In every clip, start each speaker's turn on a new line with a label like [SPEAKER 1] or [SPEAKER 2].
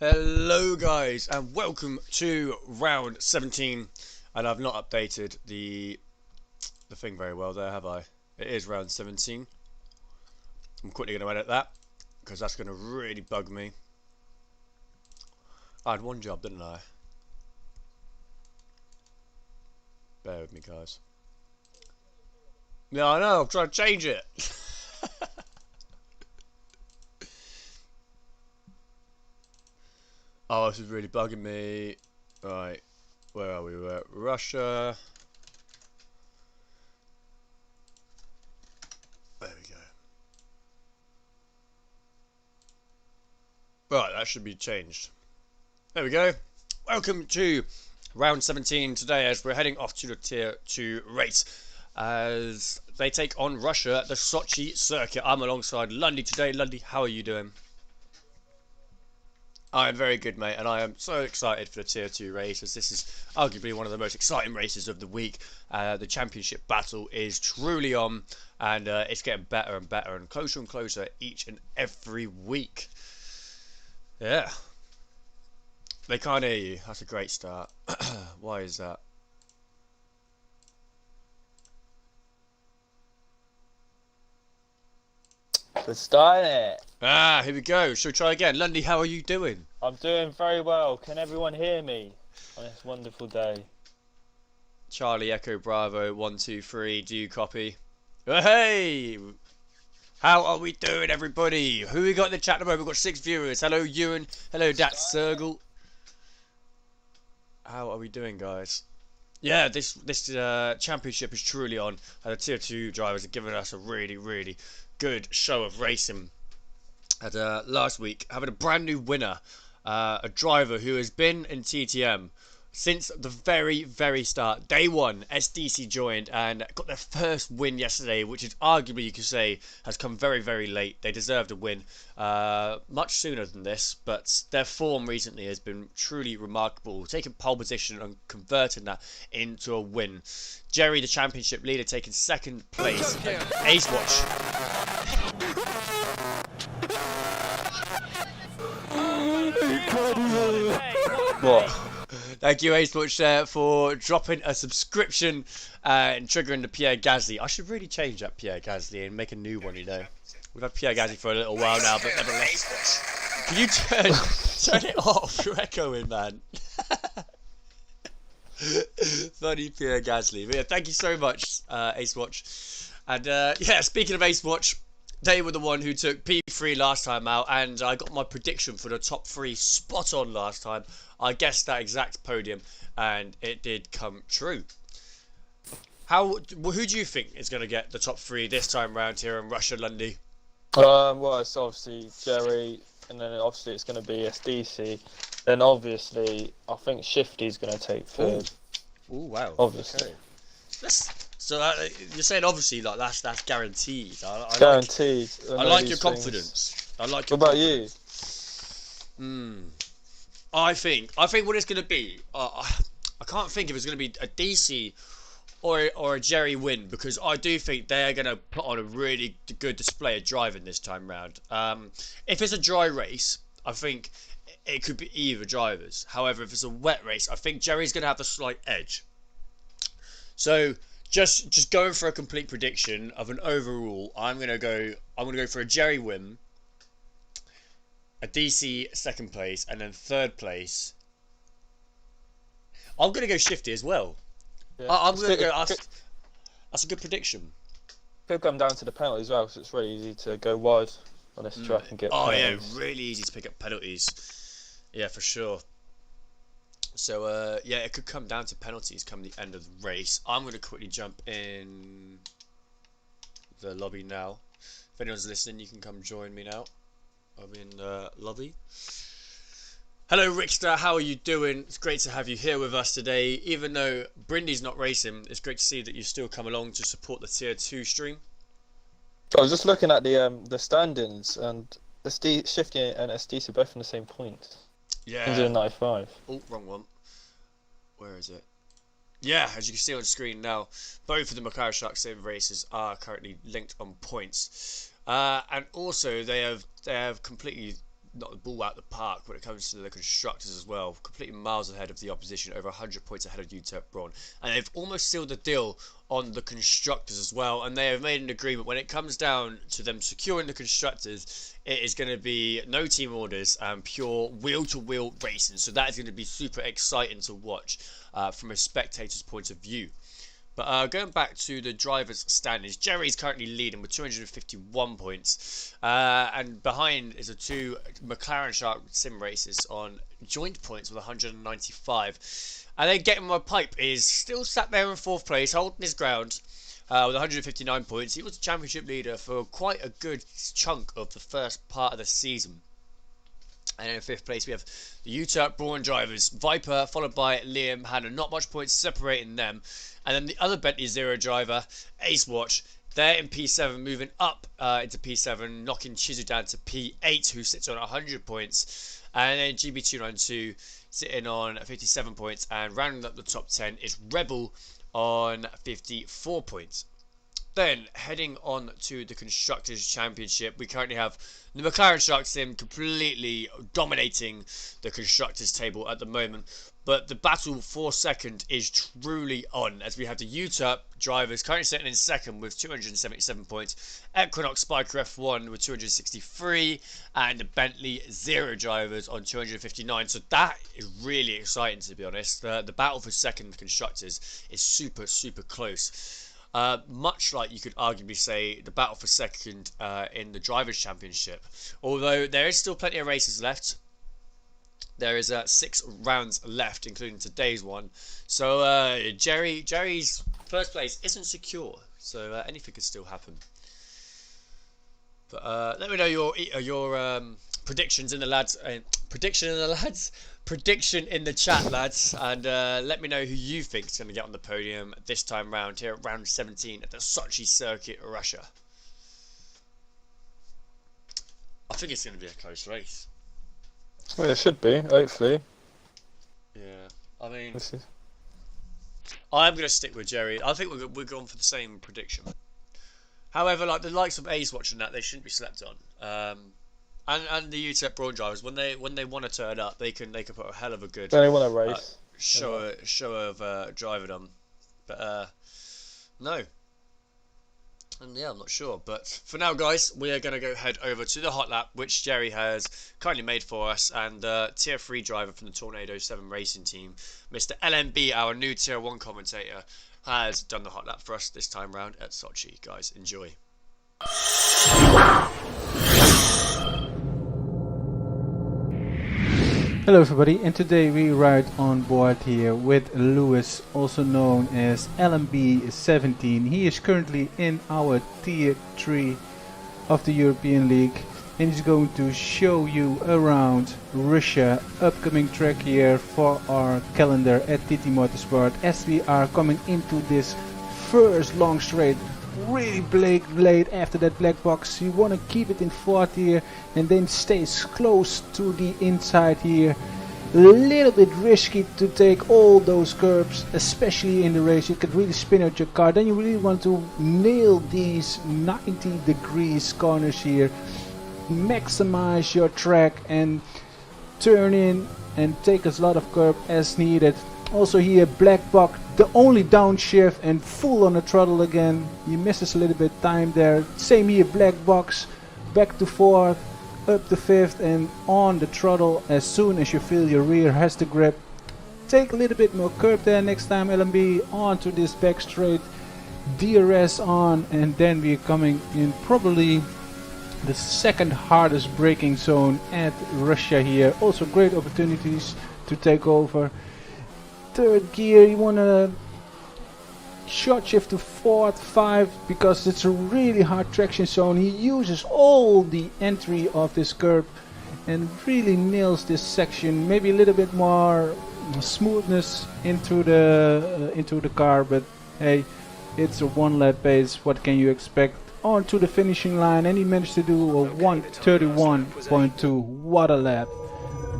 [SPEAKER 1] Hello guys and welcome to round 17, and I've not updated the thing very well there, have I? It is round 17. I'm quickly going to edit that because that's going to really bug me. I had one job, didn't I? Bear with me guys. Yeah, I know, I'm trying to change it. Oh, this is really bugging me. Right, where are we? We're at Russia. There we go. Right, that should be changed. There we go. Welcome to round 17 today as we're heading off to the tier 2 race as they take on Russia at the Sochi circuit. I'm alongside Lundy today. Lundy, how are you doing? I am very good, mate, and I am so excited for the tier 2 race as this is arguably one of the most exciting races of the week. The championship battle is truly on, and it's getting better and closer each and every week. Yeah. They can't hear you. That's a great start. Why is that?
[SPEAKER 2] We're starting it.
[SPEAKER 1] Here we go. Shall we try again? Lundy, how are you doing?
[SPEAKER 2] I'm doing very well. Can everyone hear me on this wonderful day?
[SPEAKER 1] Charlie Echo Bravo 123. Do you copy? Hey! How are we doing, everybody? Who we got in the chat at the moment? We've got 6 viewers. Hello, Ewan. Hello, Dat Sergle. How are we doing, guys? Yeah, this championship is truly on. The tier 2 drivers have given us a really good show of racing. And last week, having a brand new winner, a driver who has been in TTM since the very start. Day 1, SDC joined and got their first win yesterday, which is arguably, you could say, has come very late. They deserved a win much sooner than this, but their form recently has been truly remarkable, taking pole position and converting that into a win. Jerry, the championship leader, taking 2nd place. Ace Watch.
[SPEAKER 2] What?
[SPEAKER 1] Thank you, Ace Watch, for dropping a subscription and triggering the Pierre Gasly. I should really change that Pierre Gasly and make a new one, you know. We've had Pierre Gasly for a little while now, but nevertheless. Can you turn it off? You're echoing, man. Funny Pierre Gasly. But yeah, thank you so much, Ace Watch. And yeah, speaking of Ace Watch, they were the one who took P3 last time out, and I got my prediction for the top 3 spot on last time. I guessed that exact podium, and it did come true. Who do you think is going to get the top 3 this time round here in Russia, Lundy?
[SPEAKER 2] Well, it's obviously Jerry, and then obviously it's going to be SDC. Then obviously, I think Shifty's going to take 3rd.
[SPEAKER 1] Oh wow!
[SPEAKER 2] Obviously.
[SPEAKER 1] Okay. So you're saying obviously like that's guaranteed.
[SPEAKER 2] Guaranteed.
[SPEAKER 1] I like your confidence. I like your.
[SPEAKER 2] What about you?
[SPEAKER 1] I think what it's going to be. I can't think if it's going to be a DC or a Jerry win, because I do think they're going to put on a really good display of driving this time round. If it's a dry race, I think it could be either drivers. However, if it's a wet race, I think Jerry's going to have the slight edge. So just going for a complete prediction of an overall, I'm going to go for a Jerry win, a DC 2nd place, and then 3rd place. I'm going to go Shifty as well.
[SPEAKER 2] Yeah.
[SPEAKER 1] I'm going to go. That's a good prediction.
[SPEAKER 2] Could come down to the penalty as well, so it's really easy to go wide on this track and get penalties.
[SPEAKER 1] Yeah, really easy to pick up penalties. Yeah, for sure. So yeah, it could come down to penalties come the end of the race. I'm going to quickly jump in the lobby now. If anyone's listening, you can come join me now. I'm in the lobby. Hello Rickster, how are you doing? It's great to have you here with us today. Even though Brindy's not racing, it's great to see that you still come along to support the tier 2 stream.
[SPEAKER 2] I was just looking at the standings, and Shifty and SDC are both in the same point.
[SPEAKER 1] Yeah.
[SPEAKER 2] 195.
[SPEAKER 1] Oh, wrong one. Where is it? Yeah, as you can see on screen now, both of the Macau Shark Sim races are currently linked on points. And also they have completely knocked the ball out the park when it comes to the constructors as well. Completely miles ahead of the opposition, over 100 points ahead of UTEP Braun. And they've almost sealed the deal on the constructors as well. And they have made an agreement when it comes down to them securing the constructors. It is going to be no team orders and pure wheel-to-wheel racing. So that is going to be super exciting to watch from a spectator's point of view. But going back to the drivers' standings, Jerry's currently leading with 251 points. And behind is the two McLaren Shark Sim races on joint points with 195. And then Getting My Pipe is still sat there in 4th place, holding his ground with 159 points. He was championship leader for quite a good chunk of the first part of the season. And in 5th place we have the UTEP Braun drivers, Viper followed by Liam Hanna. Not much points separating them. And then the other Bentley Zero driver, Ace Watch, they're in P7, moving up into P7, knocking Chizu down to P8, who sits on 100 points. And then GB292 sitting on 57 points, and rounding up the top 10 is Rebel on 54 points. Then, heading on to the Constructors' Championship, we currently have the McLaren Shark Sim completely dominating the Constructors' table at the moment. But the battle for second is truly on, as we have the UTEP drivers currently sitting in second with 277 points, Equinox Spiker F1 with 263, and the Bentley Zero drivers on 259. So that is really exciting, to be honest. The battle for second Constructors is super, super close. Much like you could arguably say the battle for second in the Drivers' Championship. Although there is still plenty of races left. There is 6 rounds left, including today's one. So Jerry's first place isn't secure. So anything could still happen. But let me know your predictions in the lads. Prediction in the chat, lads, and let me know who you think is going to get on the podium this time round here at round 17 at the Sochi circuit, Russia. I think it's going to be a close race.
[SPEAKER 2] Well, it should be, hopefully.
[SPEAKER 1] Yeah, I mean, I'm going to stick with Jerry. I think we're going for the same prediction. However, like the likes of Ace watching that, they shouldn't be slept on. And the UTEP Braun drivers, when they want to turn up, they can put a hell of a good
[SPEAKER 2] They want to race.
[SPEAKER 1] show of driving them. But no. And yeah, I'm not sure. But for now, guys, we are going to go head over to the hot lap, which Jerry has kindly made for us. And Tier 3 driver from the Tornado 7 racing team, Mr. LMB, our new Tier 1 commentator, has done the hot lap for us this time round at Sochi. Guys, enjoy.
[SPEAKER 3] Hello everybody, and today we ride on board here with Lewis, also known as LMB17. He is currently in our Tier 3 of the European League, and he's going to show you around Russia, upcoming track here for our calendar at TT Motorsport, as we are coming into this first long straight. Really late after that black box. You want to keep it in 4th here and then stays close to the inside here. A little bit risky to take all those curbs, especially in the race. You could really spin out your car. Then you really want to nail these 90 degrees corners here. Maximize your track and turn in and take as lot of curb as needed. Also here, black box, the only downshift and full on the throttle again. He misses a little bit time there. Same here, black box, back to 4th, up to 5th, and on the throttle as soon as you feel your rear has the grip. Take a little bit more curb there next time, LMB, onto this back straight, DRS on, and then we're coming in probably the second hardest braking zone at Russia here. Also great opportunities to take over. 3rd gear, you want to short shift to 4th, 5, because it's a really hard traction zone. He uses all the entry of this curb and really nails this section. Maybe a little bit more smoothness into the car, but hey, it's a 1 lap pace. What can you expect? On to the finishing line, and he managed to do a 1:31.2. What a lap!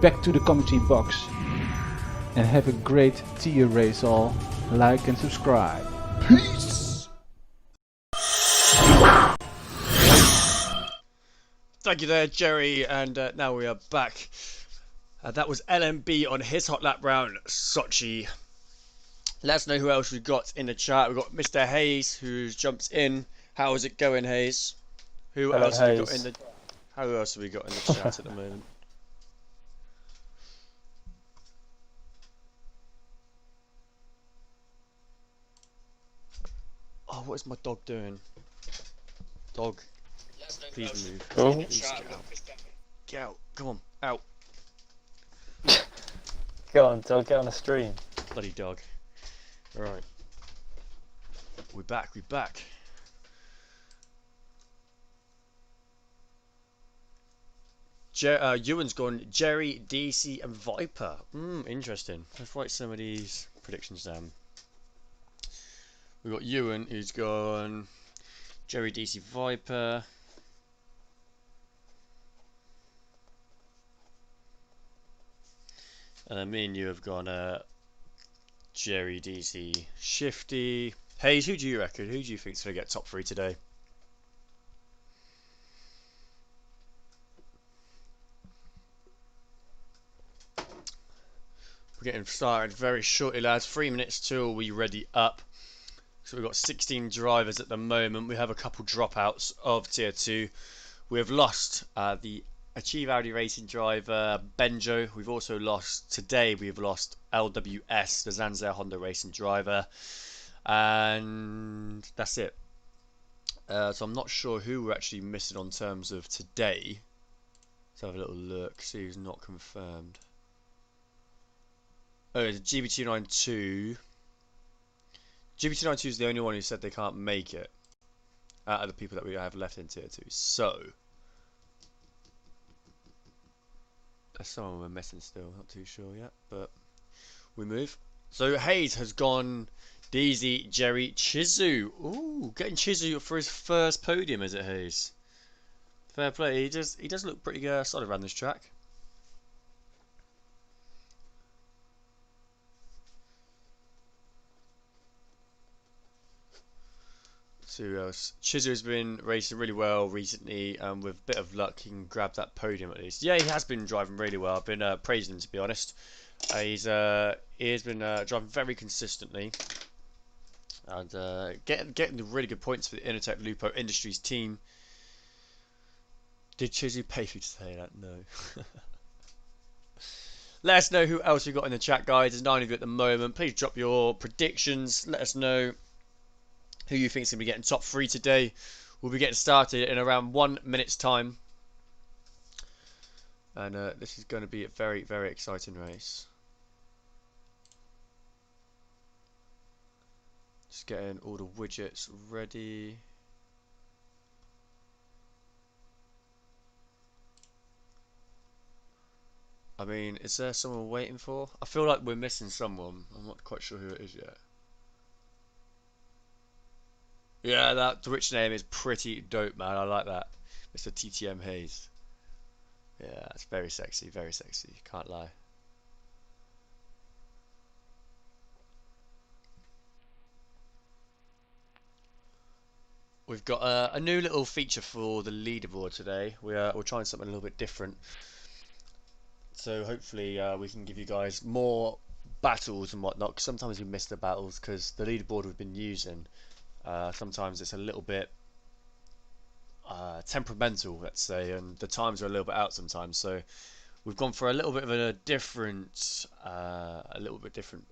[SPEAKER 3] Back to the commentary box. And have a great tier race all. Like and subscribe. Peace!
[SPEAKER 1] Thank you there, Jerry. And now we are back. That was LMB on his hot lap round, Sochi. Let us know who else we've got in the chat. We've got Mr. Hayes, who's jumped in. How is it going, Hayes? Who
[SPEAKER 2] Hello,
[SPEAKER 1] else have we got
[SPEAKER 2] Hayes.
[SPEAKER 1] in the? How else have we got in the chat at the moment? Oh, what is my dog doing? Dog, please move.
[SPEAKER 2] Oh.
[SPEAKER 1] Please get out. Get out. Come on, out.
[SPEAKER 2] Go on, dog, get on the stream.
[SPEAKER 1] Bloody dog. Right. We're back, we're back. Ewan's gone Jerry, DC, and Viper. Interesting. Let's write some of these predictions down. We've got Ewan, who's gone Jerry, DC, Viper. And then me and you have gone Jerry, DC, Shifty. Hayes, who do you reckon? Who do you think's going to get top 3 today? We're getting started very shortly, lads. 3 minutes till we ready up. So we've got 16 drivers at the moment. We have a couple dropouts of Tier 2. We have lost the Achieve Audi Racing driver, Benjo. We've also lost, today we've lost LWS, the Zanzer Honda Racing driver. And that's it. So I'm not sure who we're actually missing on terms of today. Let's have a little look, see who's not confirmed. Oh, it's GB292. GB292 is the only one who said they can't make it out of the people that we have left in Tier 2. So, there's someone we're missing still, not too sure yet, but we move. So, Hayes has gone DZ, Jerry, Chizu. Ooh, getting Chizu for his first podium, is it, Hayes? Fair play. He does look pretty solid around this track. Who else? Chizu has been racing really well recently, and with a bit of luck, he can grab that podium at least. Yeah, he has been driving really well. I've been praising him, to be honest. He has been driving very consistently, and getting the really good points for the Innotek Lupo Industries team. Did Chizu pay for you to say that? No. Let us know who else we've got in the chat, guys. There's 9 of you at the moment. Please drop your predictions. Let us know who you think is going to be getting top 3 today. We'll be getting started in around 1 minute's time. And this is going to be a very, very exciting race. Just getting all the widgets ready. I mean, is there someone we're waiting for? I feel like we're missing someone. I'm not quite sure who it is yet. Yeah, that Twitch name is pretty dope, man. I like that. Mr. TTM Hayes. Yeah, it's very sexy, can't lie. We've got a new little feature for the leaderboard today. We're trying something a little bit different. So hopefully we can give you guys more battles and whatnot. 'Cause sometimes we miss the battles because the leaderboard we've been using, sometimes it's a little bit temperamental, let's say, and the times are a little bit out sometimes. So we've gone for a little bit of a different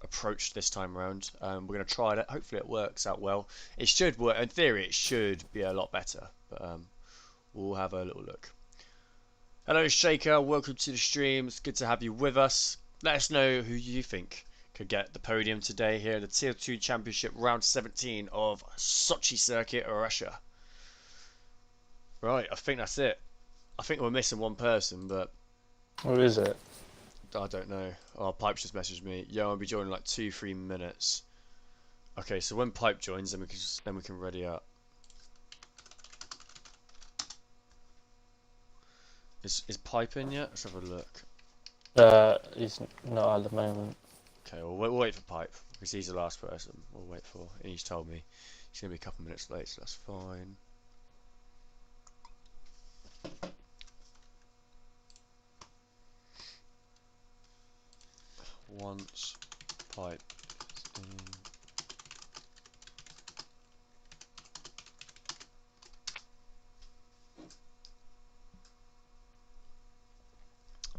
[SPEAKER 1] approach this time around. We're going to try it. Hopefully it works out well. It should work. In theory, it should be a lot better. But we'll have a little look. Hello, Shaker. Welcome to the stream. It's good to have you with us. Let us know who you think could get the podium today here in the Tier 2 Championship Round 17 of Sochi Circuit, Russia. Right, I think that's it. I think we're missing one person, but
[SPEAKER 2] What is it?
[SPEAKER 1] I don't know. Oh, Pipe just messaged me. Yo, I'll be joining in like 2-3 minutes. Okay, so when Pipe joins, then we can ready up. Is Pipe in yet? Let's have a look.
[SPEAKER 2] He's not at the moment.
[SPEAKER 1] Okay, well, we'll wait for Pipe because he's the last person we'll wait for. And he's told me he's gonna be a couple minutes late, so that's fine. once pipe is in.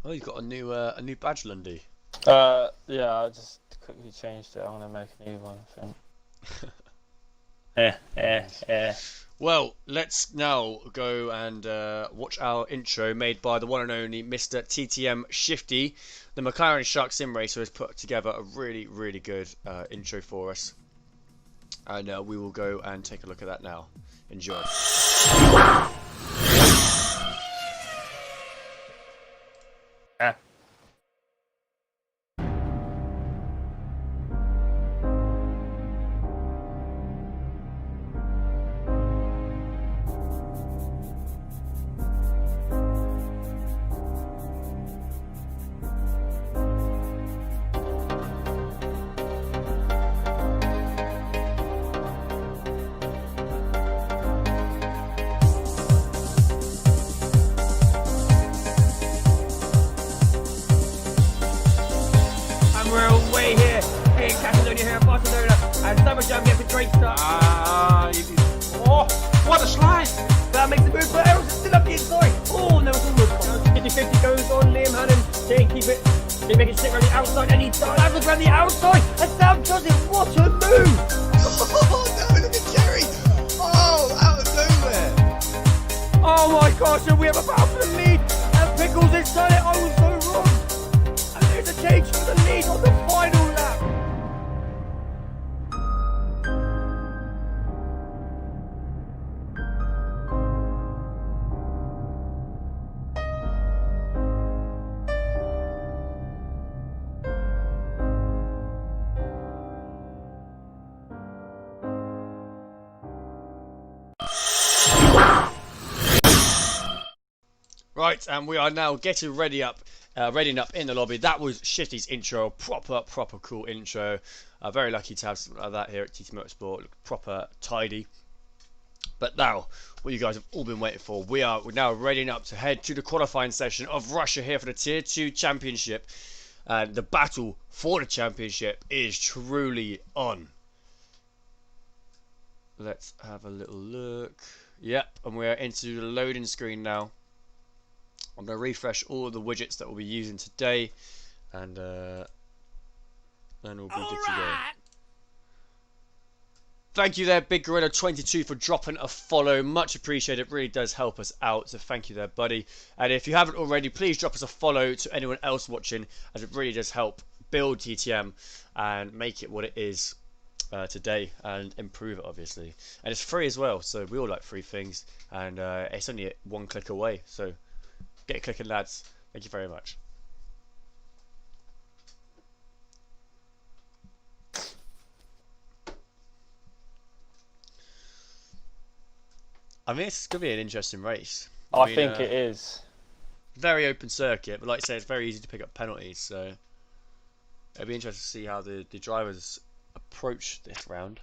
[SPEAKER 1] Oh, you've got a new badge, Lundy.
[SPEAKER 2] Yeah, I just quickly changed it. I'm gonna make a new one, I think.
[SPEAKER 1] Well, let's now go and watch our intro made by the one and only Mr. TTM Shifty. The McLaren Shark Sim Racer has put together a really, really good intro for us. And we will go and take a look at that now. Enjoy.
[SPEAKER 4] Oh, what a slide! That makes the move, but Errol's still up the inside. Oh, no, it's almost 50-50 goes on. Liam had him. Keep it. They make it stick around the outside, and he dives around the outside. And Sam does it. What a move!
[SPEAKER 1] Oh no, look at Jerry! Oh, out of nowhere!
[SPEAKER 4] Oh my gosh, and we have a battle for the lead. And Pickles inside it. I was so wrong. And there's a change for the lead on the final lap.
[SPEAKER 1] Right, and we are now getting readying up in the lobby. That was Shifty's intro, proper cool intro. Very lucky to have something like that here at TT Motorsport. Look proper tidy. But now, what you guys have all been waiting for, we're now readying up to head to the qualifying session of Russia here for the Tier 2 Championship. And the battle for the championship is truly on. Let's have a little look. Yep, and we're into the loading screen now. I'm going to refresh all of the widgets that we'll be using today, and then we'll be good to go. Thank you there, Big Gorilla 22, for dropping a follow. Much appreciated. It really does help us out, so thank you there, buddy. And if you haven't already, please drop us a follow to anyone else watching, as it really does help build TTM and make it what it is today, and improve it, obviously. And it's free as well, so we all like free things, and it's only one click away, so get clicking, lads. Thank you very much. I mean, it's going to be an interesting race.
[SPEAKER 2] I think it is.
[SPEAKER 1] Very open circuit, but like I say, it's very easy to pick up penalties, so it'll be interesting to see how the drivers approach this round.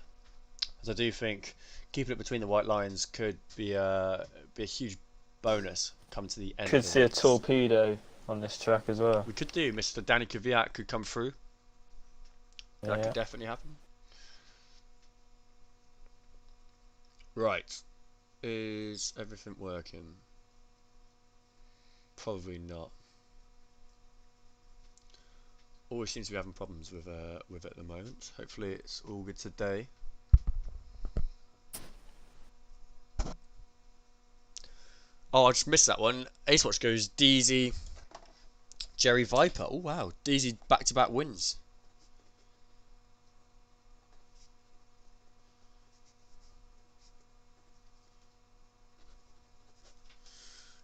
[SPEAKER 1] As I do think keeping it between the white lines could be a huge bonus come to the end.
[SPEAKER 2] Could see a torpedo on this track as well.
[SPEAKER 1] We could do. Mr. Danny Kvyat could come through. That could definitely happen. Right. Is everything working? Probably not. Always seems to be having problems with it at the moment. Hopefully it's all good today. Oh, I just missed that one. Ace Watch goes DZ, Jerry Viper. Oh wow, DZ back-to-back wins.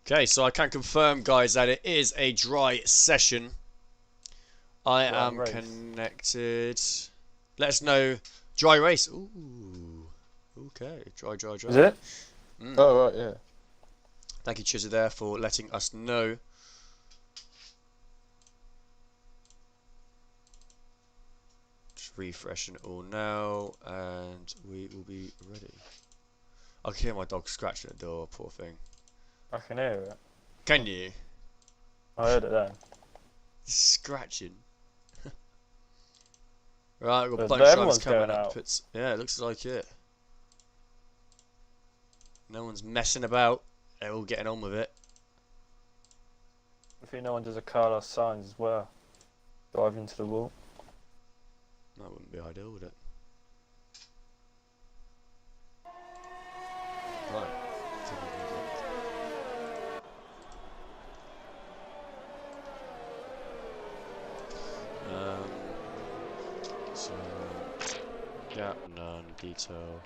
[SPEAKER 1] Okay, so I can confirm, guys, that it is a dry session. I am connected. Let us know. Dry race. Ooh. Okay. Dry.
[SPEAKER 2] Is it? Oh, right, yeah.
[SPEAKER 1] Thank you, Chizzy, there, for letting us know. Just refreshing it all now, and we will be ready. I can hear my dog scratching at the door, poor thing.
[SPEAKER 2] I can hear it.
[SPEAKER 1] Can you?
[SPEAKER 2] I heard it then.
[SPEAKER 1] Scratching. Right, we've got a
[SPEAKER 2] But
[SPEAKER 1] bunch of drivers
[SPEAKER 2] everyone's
[SPEAKER 1] coming
[SPEAKER 2] going
[SPEAKER 1] up.
[SPEAKER 2] out.
[SPEAKER 1] It's, yeah, it looks like it. No one's messing about. They're all getting on with it.
[SPEAKER 2] If no one does a Carlos Sainz as well, drive into the wall.
[SPEAKER 1] That wouldn't be ideal, would it? Right. So, gap, none, detail.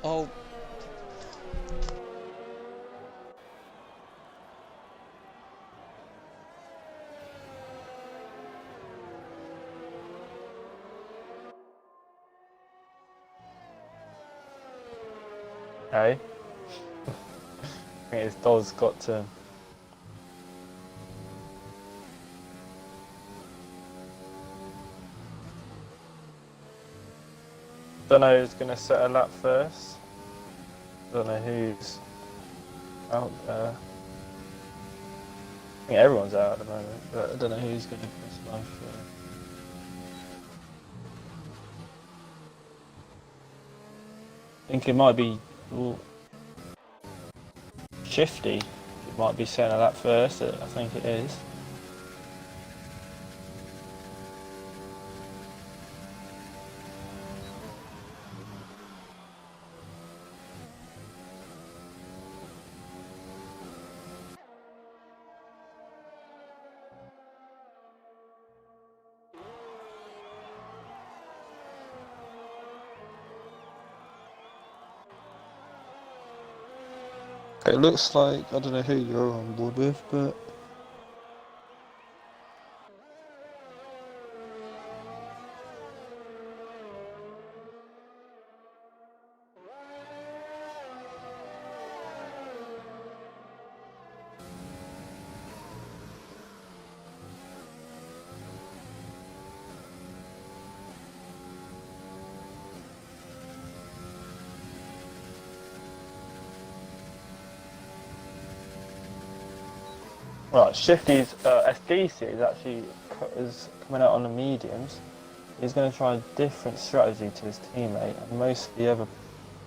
[SPEAKER 1] Oh.
[SPEAKER 2] Hey? I think his dog's got to. Don't know who's going to set a lap first. Don't know who's out there. I think everyone's out at the moment, but I don't know who's going to press live first. I think it might be Shifty. It might be setting a lap first. I think it is. It looks like, I don't know who you're on board with, but right, Shifty's SDC is coming out on the mediums. He's going to try a different strategy to his teammate, and most of the other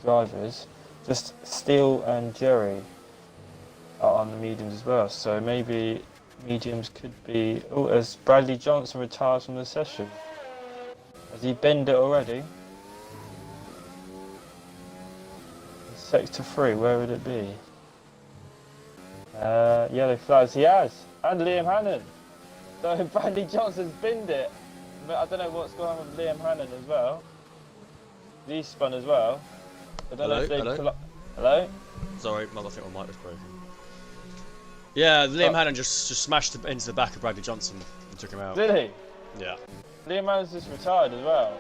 [SPEAKER 2] drivers, just Steele and Jerry, are on the mediums as well. So maybe mediums could be. Oh, as Bradley Johnson retires from the session, has he binned it already? Sector 3, where would it be? Yellow flags, he has, and Liam Hannon. So Bradley Johnson's binned it. I don't know what's going on with Liam Hannon as well. He's spun as well. I don't know if they hello?
[SPEAKER 1] Sorry, I think my mic was broken. Yeah, Liam Hannon just smashed into the back of Bradley Johnson and took him out.
[SPEAKER 2] Did he?
[SPEAKER 1] Yeah.
[SPEAKER 2] Liam Hannon's just retired as well.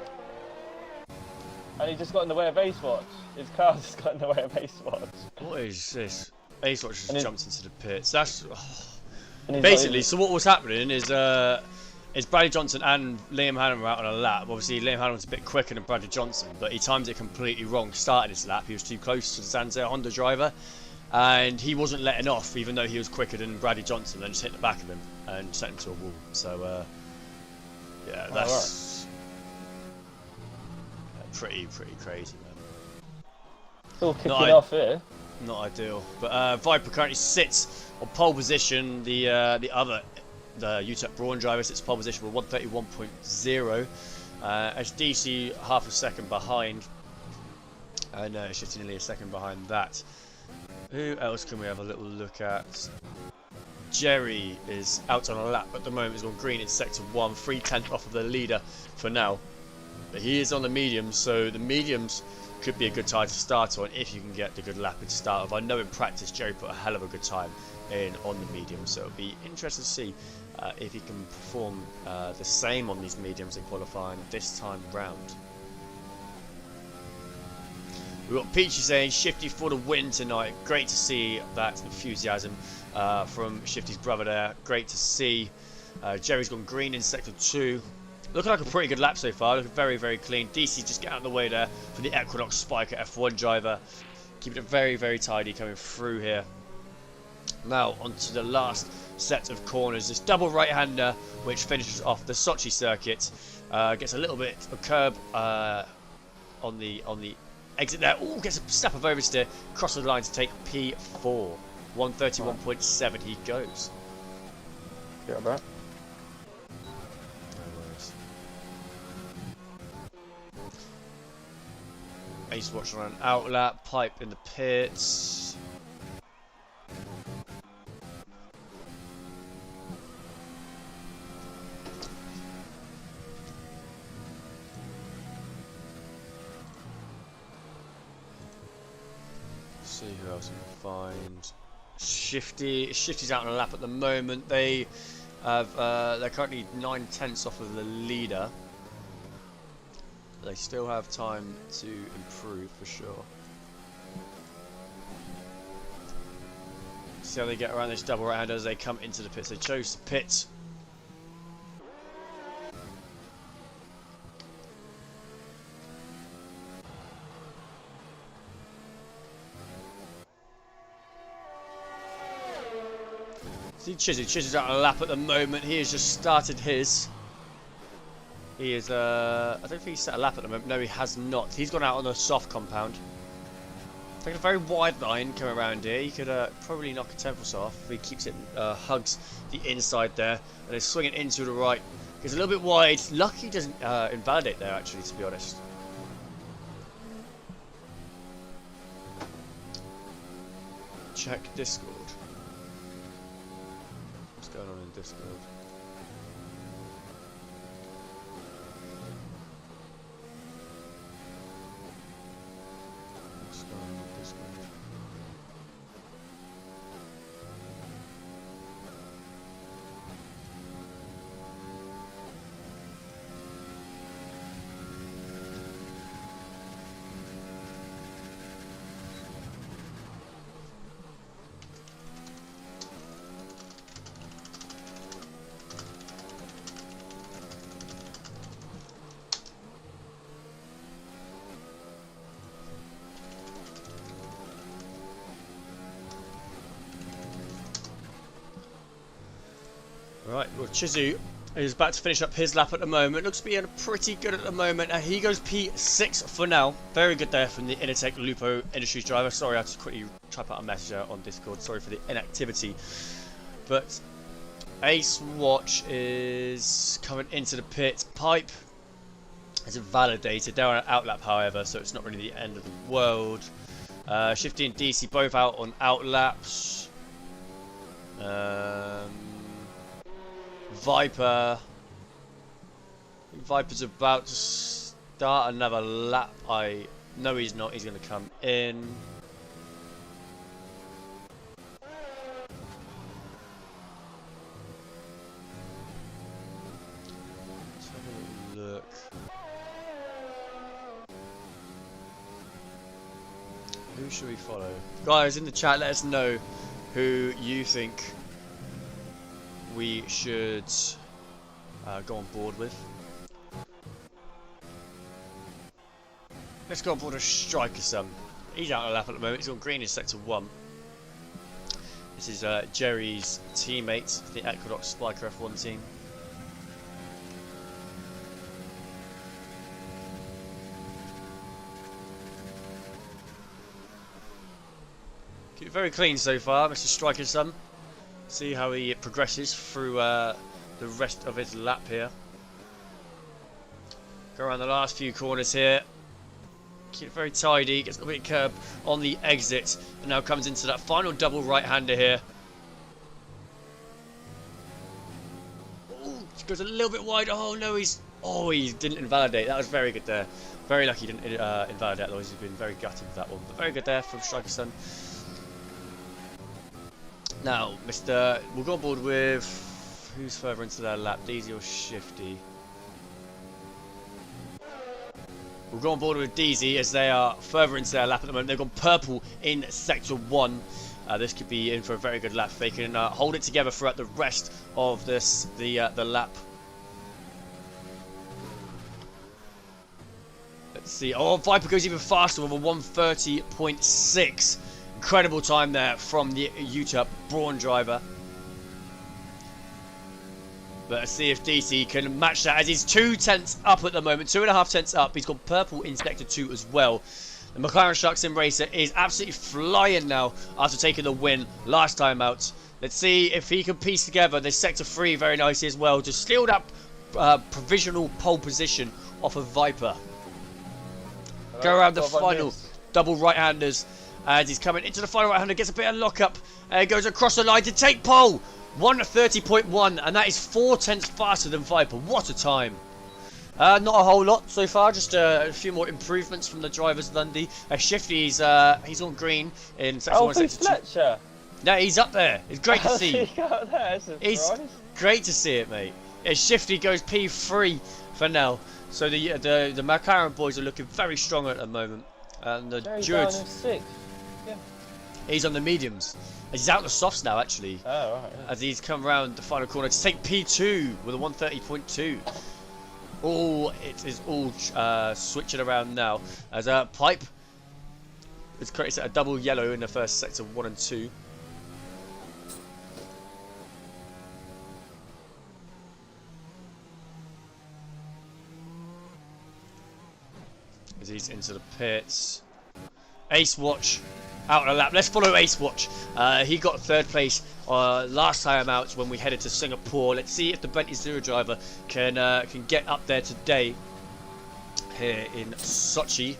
[SPEAKER 2] And he just got in the way of Ace Watch. His car just got in the way of Ace Watch.
[SPEAKER 1] What is this? Ace Watch just jumped into the pits. That's
[SPEAKER 2] Basically,
[SPEAKER 1] so what was happening is Bradley Johnson and Liam Hannon were out on a lap. Obviously, Liam Hannon was a bit quicker than Bradley Johnson, but he timed it completely wrong. Started his lap, he was too close to the Sanzeo Honda driver, and he wasn't letting off, even though he was quicker than Bradley Johnson, and just hit the back of him and sent him to a wall. So, yeah, that's pretty crazy, man.
[SPEAKER 2] Still kicking off here.
[SPEAKER 1] Not ideal, but Viper currently sits on pole position. The UTEP Brawn driver sits pole position with 131.0. SDC half a second behind, and Shifty nearly a second behind that. Who else can we have a little look at? Jerry is out on a lap at the moment. He's on green in sector 1, 3/10 off of the leader for now. But he is on the mediums, so the mediums could be a good time to start on if you can get the good lap to start of. I know in practice Jerry put a hell of a good time in on the mediums, so it'll be interesting to see if he can perform the same on these mediums in qualifying this time round. We've got Peachy saying Shifty for the win tonight. Great to see that enthusiasm from Shifty's brother there. Great to see. Jerry's gone green in sector 2. Looking like a pretty good lap so far. Looking very clean. DC just get out of the way there for the Equinox Spiker F1 driver. Keeping it very tidy coming through here. Now onto the last set of corners. This double right-hander, which finishes off the Sochi circuit, gets a little bit of curb on the exit there. Oh, gets a step of oversteer, crosses the line to take P4. 131.7 he goes.
[SPEAKER 2] Get that.
[SPEAKER 1] No worries. Ace watching on an outlap, pipe in the pits. See who else we can find. Shifty's out on a lap at the moment. They have they're currently 9/10 off of the leader. They still have time to improve for sure. See how they get around this double right-hander as they come into the pits. They chose the pit. See Chizz's out on a lap at the moment. He has just started his. He is, I don't think he's set a lap at the moment. No, he has not. He's gone out on a soft compound. Taking a very wide line coming around here. He could probably knock a 10th off if he keeps it, hugs the inside there. And is swinging into the right. He's a little bit wide. Lucky he doesn't invalidate there, actually, to be honest. Check Discord. What's going on in Discord? What's going on in Discord? Right, well, Chizu is about to finish up his lap at the moment. Looks to be pretty good at the moment. He goes P6 for now. Very good there from the Initech Lupo Industries driver. Sorry, I just quickly type out a message on Discord. Sorry for the inactivity. But Ace Watch is coming into the pit. Pipe is validated. They're on an outlap, however, so it's not really the end of the world. Shifty and DC both out on outlaps. Viper's about to start another lap. No, he's not. He's going to come in. Let's have a little look. Who should we follow? Guys, in the chat, let us know who you think we should go on board with. Let's go on board with Striker Some. He's out on a lap at the moment. He's on green in sector 1. This is Jerry's teammate, the Equinox Spiker F1 team. Keep it very clean so far, Mr. Striker Some. See how he progresses through the rest of his lap here. Go around the last few corners here. Keep it very tidy. Gets a little bit of curb on the exit. And now comes into that final double right-hander here. Oh, goes a little bit wide. Oh no, he didn't invalidate. That was very good there. Very lucky he didn't invalidate. Otherwise he's been very gutted with that one. But very good there from Striker Sun. Now, we'll go on board with, who's further into their lap, Deezy or Shifty? We'll go on board with Deezy as they are further into their lap at the moment. They've gone purple in sector 1. This could be in for a very good lap if they can hold it together throughout the rest of the lap. Let's see. Oh, Viper goes even faster with a 130.6. Incredible time there from the Utah Brawn driver. But let's see if DC can match that, as he's 2 tenths up at the moment, 2.5 tenths up. He's got purple in Sector 2 as well. The McLaren Shark Sim Racer is absolutely flying now after taking the win last time out. Let's see if he can piece together this Sector 3 very nicely as well to steal that provisional pole position off of Viper. Go around the final double right-handers as he's coming into the final right-hander, gets a bit of lock-up and goes across the line to take pole. 1:30.1, and that is 4 tenths faster than Viper. What a time. Not a whole lot so far, just a few more improvements from the drivers, Lundy. Shifty's he's on green in Sector 1, Sector 2.
[SPEAKER 2] Fletcher.
[SPEAKER 1] No, he's up there. It's great to see.
[SPEAKER 2] It's
[SPEAKER 1] great to see it, mate. Shifty goes P3 for now. So the McLaren boys are looking very strong at the moment. And the Druid, he's on the mediums. He's out in the softs now, actually.
[SPEAKER 2] Oh, right. Yeah.
[SPEAKER 1] As he's come around the final corner to take P2 with a 1:30.2. Oh, it is all switching around now. As Pipe has created a double yellow in the first sector 1 and 2. As he's into the pits. Ace Watch out on a lap. Let's follow Ace Watch. He got 3rd place last time out when we headed to Singapore. Let's see if the Bentley Zero driver can get up there today here in Sochi.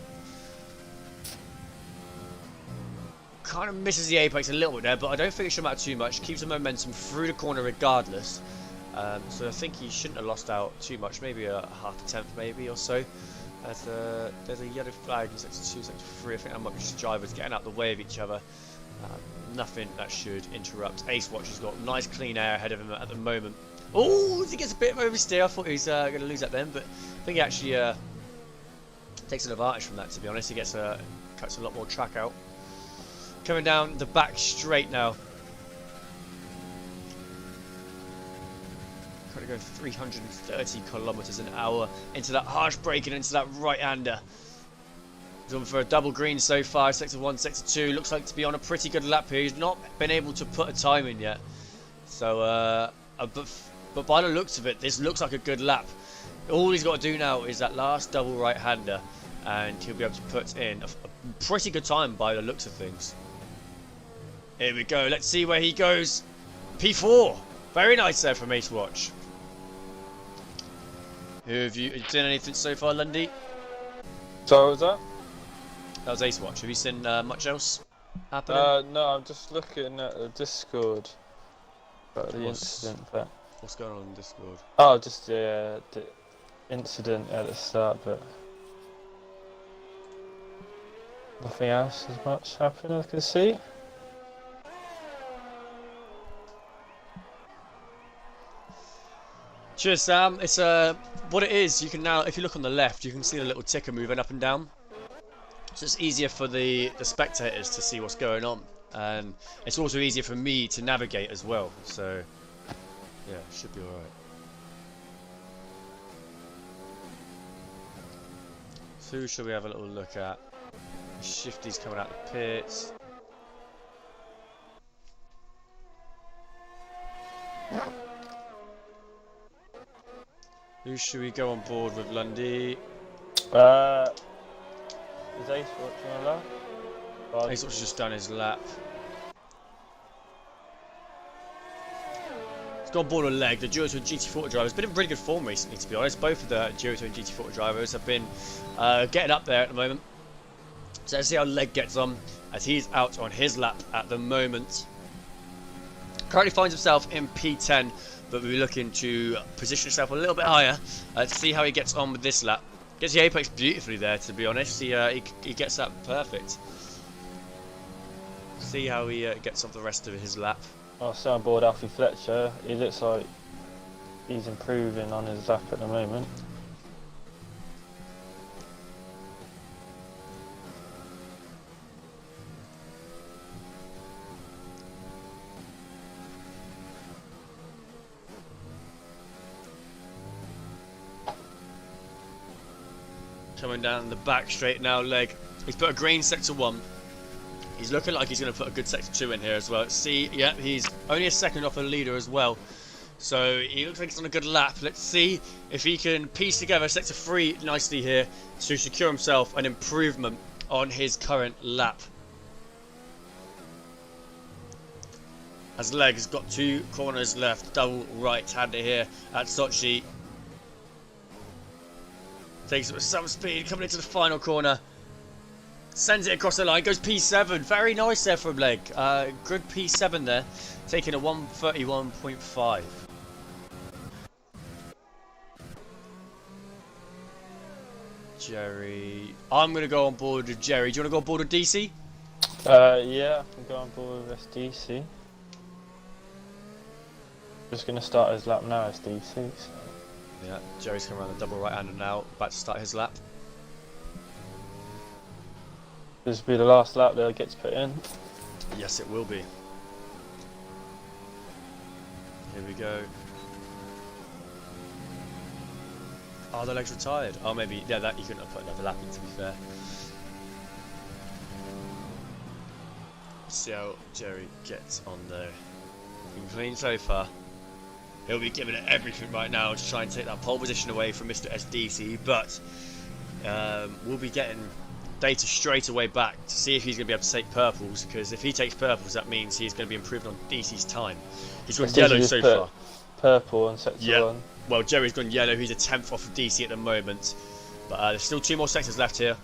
[SPEAKER 1] Kind of misses the apex a little bit there, but I don't think it should matter too much. Keeps the momentum through the corner regardless. So I think he shouldn't have lost out too much. Maybe a half a tenth, maybe or so. There's a yellow flag in sector 2, sector 3. I think that might be just drivers getting out the way of each other. Nothing that should interrupt. Ace Watch has got nice clean air ahead of him at the moment. Oh, he gets a bit of oversteer. I thought he was going to lose that then, but I think he actually takes an advantage from that, to be honest. He gets cuts a lot more track out. Coming down the back straight now. Trying to go 330 kilometers an hour into that harsh braking, into that right-hander. He's on for a double green so far, sector 1, sector 2. Looks like to be on a pretty good lap here. He's not been able to put a time in yet. So, but by the looks of it, this looks like a good lap. All he's got to do now is that last double right-hander, and he'll be able to put in a pretty good time by the looks of things. Here we go. Let's see where he goes. P4. Very nice there from Ace Watch. Have you done anything so far, Lundy?
[SPEAKER 2] So what was that?
[SPEAKER 1] That was Ace Watch. Have you seen much else happening?
[SPEAKER 2] No, I'm just looking at the Discord. About the incident, but...
[SPEAKER 1] What's going on in Discord?
[SPEAKER 2] Oh, just the incident at the start, but... Nothing else as much happening I can see.
[SPEAKER 1] Cheers, Sam. It's what it is. You can now, if you look on the left, you can see the little ticker moving up and down. So it's easier for the spectators to see what's going on, and it's also easier for me to navigate as well. So yeah, it should be alright. So who should we have a little look at? Shifty's coming out the pits. Who should we go on board with, Lundy?
[SPEAKER 2] Is Ace watching a lap?
[SPEAKER 1] Ace Watch just done his lap. He's got on board a leg. The Duo Twin GT40 driver has been in really good form recently, to be honest. Both of the Duo Twin GT40 drivers have been getting up there at the moment. So let's see how Leg gets on as he's out on his lap at the moment. Currently finds himself in P10, but we'll be looking to position himself a little bit higher to see how he gets on with this lap. Gets the apex beautifully there, to be honest. He gets that perfect. See how he gets on the rest of his lap.
[SPEAKER 2] I'll stay on board Alfie Fletcher. He looks like he's improving on his lap at the moment.
[SPEAKER 1] Coming down the back straight now, Leg. He's put a green sector 1. He's looking like he's going to put a good sector 2 in here as well. See, yeah, he's only a second off the leader as well. So he looks like he's on a good lap. Let's see if he can piece together sector 3 nicely here to secure himself an improvement on his current lap. As Leg has got 2 corners left, double right-hander here at Sochi. Takes it with some speed, coming into the final corner. Sends it across the line, goes P7. Very nice there from Leg. Good P7 there, taking a 131.5. Jerry. I'm going to go on board with Jerry. Do you want to go on board with DC?
[SPEAKER 2] Yeah, I can go on board with SDC. Just going to start his lap now, SDC. So.
[SPEAKER 1] Yeah, Jerry's coming around the double right-hander now, about to start his lap.
[SPEAKER 2] This will be the last lap that gets put in.
[SPEAKER 1] Yes, it will be. Here we go. Oh, the leg's retired. Oh, maybe, yeah, that you couldn't have put another lap in, to be fair. See how Jerry gets on there. Been clean so far. He'll be giving it everything right now to try and take that pole position away from Mr. SDC, but we'll be getting data straight away back to see if he's going to be able to take purples, because if he takes purples, that means he's going to be improving on DC's time. He's got yellow so far.
[SPEAKER 2] Purple on sector 1.
[SPEAKER 1] Well, Jerry's gone yellow. He's a 10th off of DC at the moment, but there's still 2 more sectors left here.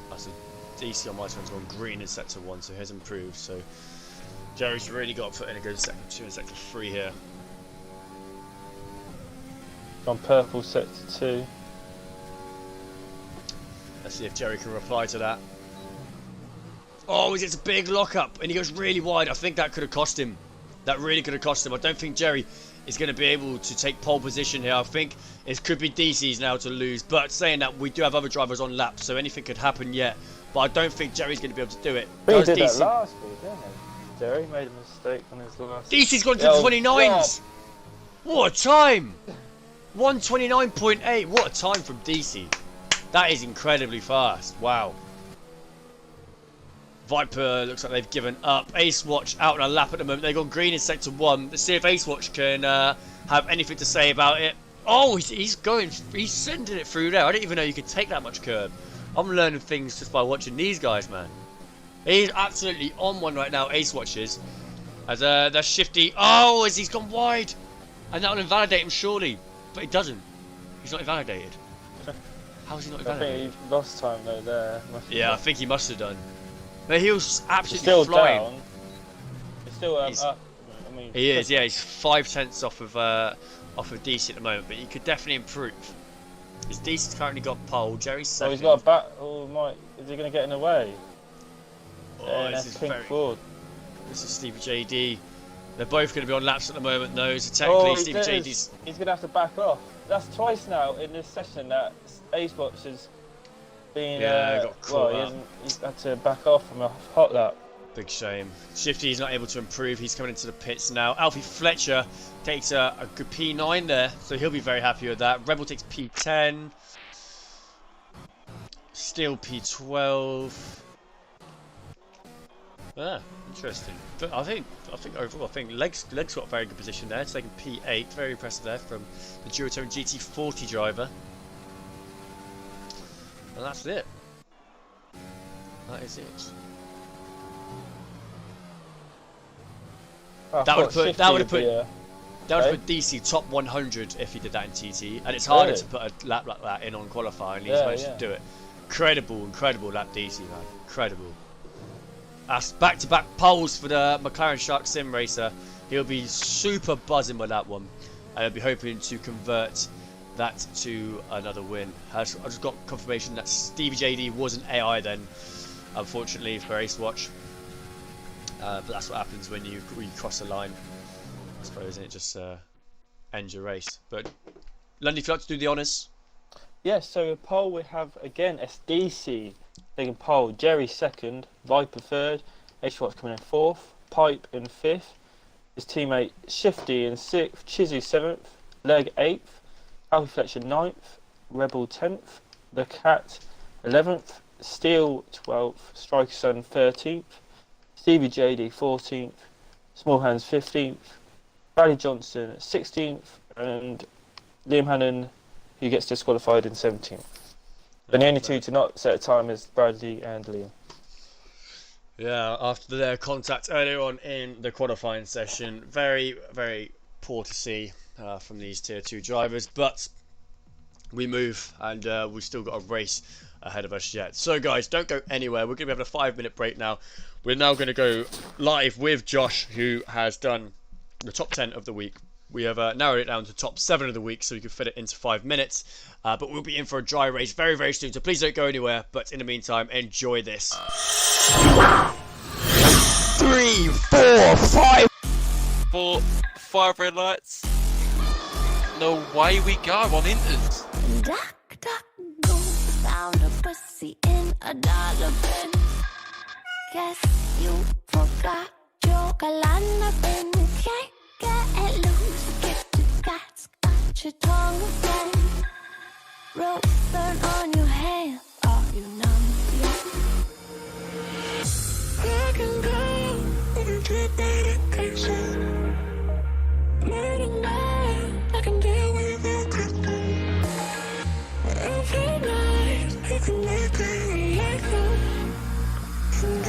[SPEAKER 1] That's a DC on my turn has gone green in sector 1, so he has improved. So Jerry's really got to put in a good sector 2 and sector 3 here.
[SPEAKER 2] On purple sector 2.
[SPEAKER 1] Let's see if Jerry can reply to that. Oh, it's a big lockup, and he goes really wide. I think that could have cost him. That really could have cost him. I don't think Jerry is going to be able to take pole position here. I think it could be DC's now to lose. But saying that, we do have other drivers on laps, so anything could happen yet. But I don't think Jerry's going to be able to do it.
[SPEAKER 2] He did that last week, didn't he? Jerry made a mistake on his last...
[SPEAKER 1] DC's gone to the 29s! What a time! 129.8. What a time from DC. That is incredibly fast. Wow. Viper looks like they've given up. Ace Watch out on a lap at the moment. They've gone green in sector 1. Let's see if Ace Watch can have anything to say about it. Oh, he's sending it through there. I didn't even know you could take that much curb. I'm learning things just by watching these guys, man. He's absolutely on one right now, Ace Watch is. As they're shifty. Oh, as he's gone wide. And that will invalidate him surely. But it doesn't. He's not invalidated. How is he not invalidated?
[SPEAKER 2] I think he lost time though there.
[SPEAKER 1] Yeah, I think he must have done. But he was absolutely
[SPEAKER 2] still
[SPEAKER 1] flying.
[SPEAKER 2] Down. He's still up. I mean,
[SPEAKER 1] he is, yeah. He's 5/10 off of DC at the moment, but he could definitely improve. His DC's currently got pole. Jerry's second.
[SPEAKER 2] Oh, he's got a back. Oh, is he going to get in the way?
[SPEAKER 1] Oh, this is
[SPEAKER 2] Pink
[SPEAKER 1] very.
[SPEAKER 2] Ford.
[SPEAKER 1] This is Stevie JD. They're both going to be on laps at the moment, though. So technically, Stevie JD's.
[SPEAKER 2] He's going to have to back off. That's twice now in this session that Ace Watch has been.
[SPEAKER 1] Got caught up.
[SPEAKER 2] He's had to back off from a hot lap.
[SPEAKER 1] Big shame. Shifty's not able to improve. He's coming into the pits now. Alfie Fletcher takes a good P9 there, so he'll be very happy with that. Rebel takes P10. Steel P12. Ah, interesting. But I think overall, Leg's got a very good position there. It's taking P8. Very impressive there from the Duotone GT40 driver. And that's it. That is it. That would have put DC top 100 if he did that in TT, and it's harder to put a lap like that in on qualifying. He's managed to do it. Incredible lap DC, man. Incredible. That's back-to-back poles for the McLaren Shark Sim Racer. He'll be super buzzing with that one, and he'll be hoping to convert that to another win. I just got confirmation that Stevie JD was an AI then, unfortunately for Ace Watch. But that's what happens when you cross the line, I suppose, and it just ends your race. But Lundy, if you'd like to do the honours.
[SPEAKER 2] Yes, so a pole we have again SDC taking pole, Jerry second, Viper third, Ace Watch coming in fourth, Pipe in fifth, his teammate Shifty in sixth, Chizzy seventh, Leg eighth, Alfie Fletcher 9th, Rebel 10th, The Cat 11th, Steel 12th, Striker Sun 13th, Stevie JD 14th, Small Hands 15th, Bradley Johnson 16th, and Liam Hannon, who gets disqualified in 17th. And the only two to not set a time is Bradley and Liam.
[SPEAKER 1] Yeah, after their contact earlier on in the qualifying session, very, very poor to see from these Tier 2 drivers, but we move, and we've still got a race ahead of us yet. So guys, don't go anywhere. We're going to be having a 5-minute break now. We're now going to go live with Josh, who has done the top 10 of the week. We have narrowed it down to top 7 of the week, so we can fit it into 5 minutes. But we'll be in for a dry race very, very soon, so please don't go anywhere. But in the meantime, enjoy this.
[SPEAKER 5] 3, 4, 5. 5 red lights. No way we go on Inters.
[SPEAKER 6] Duck, duck, go. Found a pussy in a dollar bin. Guess you forgot your galana bin. Can't get loose. Get your guts, got your tongue again. Rope burn on your hand. Are you numb yet? I can go and get that attention. Morning night, I can deal with your question. Every night, I can make it like that. And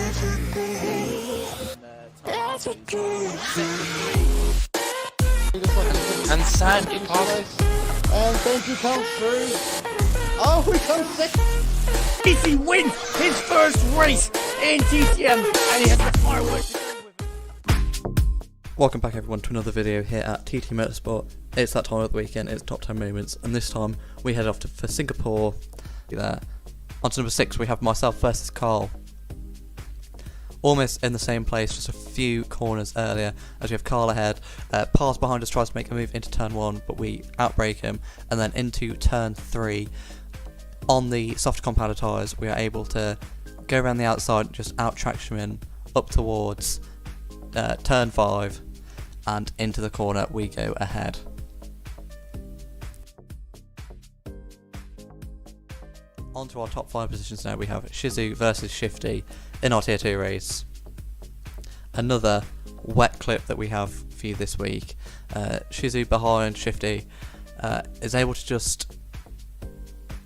[SPEAKER 6] that's what you say.
[SPEAKER 5] And Sandy Pass.
[SPEAKER 7] And thank you, Count 3. Oh, we come 6.
[SPEAKER 4] TC wins his first race in TCM, and he has the fireworks.
[SPEAKER 8] Welcome back everyone to another video here at TT Motorsport. It's that time of the weekend, it's top 10 moments, and this time we head off for Singapore. There. On to number 6 we have myself versus Carl. Almost in the same place, just a few corners earlier, as we have Carl ahead. Pars behind us tries to make a move into turn 1, but we outbrake him, and then into turn 3. On the soft compounder tyres, we are able to go around the outside, just out traction him up towards turn 5, and into the corner we go ahead. On to our top 5 positions now. We have Shizu versus Shifty in our Tier 2 race. Another wet clip that we have for you this week. Shizu behind Shifty is able to just...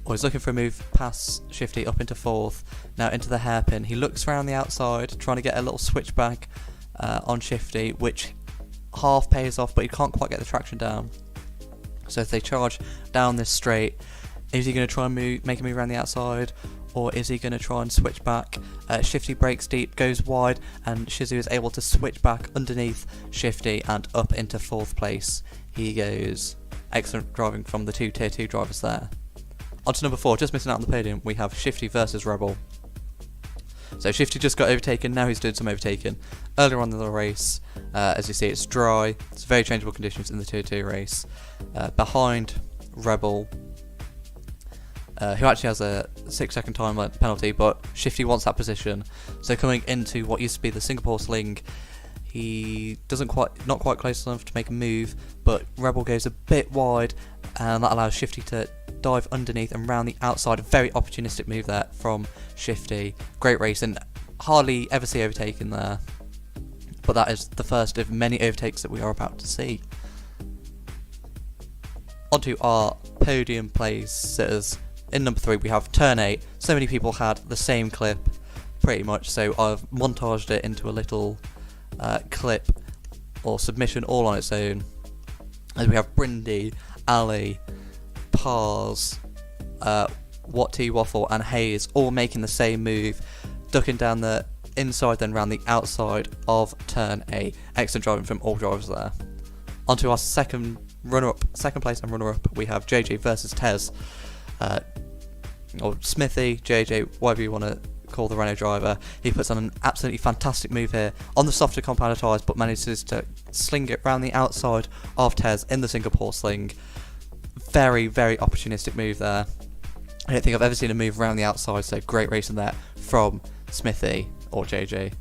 [SPEAKER 8] Or he's looking for a move past Shifty up into 4th, now into the hairpin. He looks around the outside, trying to get a little switchback on Shifty, which half pays off, but he can't quite get the traction down. So if they charge down this straight, is he going to try and make a move around the outside, or is he going to try and switch back? Shifty breaks deep, goes wide, and Shizu is able to switch back underneath Shifty and up into 4th place. He goes. Excellent driving from the two Tier 2 drivers there. On to number 4, just missing out on the podium, we have Shifty versus Rebel. So Shifty just got overtaken, now he's doing some overtaking. Earlier on in the race, as you see, it's dry, it's very changeable conditions in the Tier 2 race. Behind Rebel, who actually has a 6-second time penalty, but Shifty wants that position. So coming into what used to be the Singapore Sling, he not quite close enough to make a move, but Rebel goes a bit wide, and that allows Shifty to dive underneath and round the outside. A very opportunistic move there from Shifty. Great race, and hardly ever see overtaking there, but that is the first of many overtakes that we are about to see. Onto our podium places. In number 3 we have turn 8. So many people had the same clip pretty much, so I've montaged it into a little clip or submission all on its own, as we have Brindy, Ali, Pars, Watty, Waffle and Hayes all making the same move, ducking down the inside then round the outside of turn 8. Excellent driving from all drivers there. Onto our second place and runner-up, we have JJ versus Tez. Or Smithy, JJ, whatever you want to call the Renault driver. He puts on an absolutely fantastic move here on the softer compounder tyres, but manages to sling it round the outside of Tez in the Singapore Sling. Very, very opportunistic move there. I don't think I've ever seen a move around the outside, so great racing there from Smithy or JJ.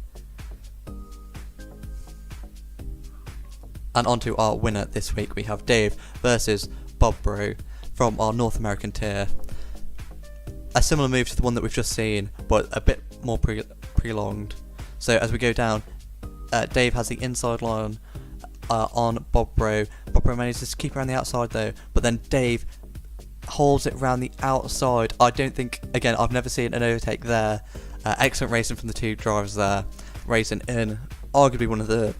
[SPEAKER 8] And onto our winner this week, we have Dave versus Bob Bro. from our North American tier. A similar move to the one that we've just seen, but a bit more prolonged. So as we go down, Dave has the inside line on Bob Bro. Bob Bro manages to keep around the outside though, but then Dave holds it around the outside. I don't think, again, I've never seen an overtake there. Excellent racing from the two drivers there, racing in arguably one of the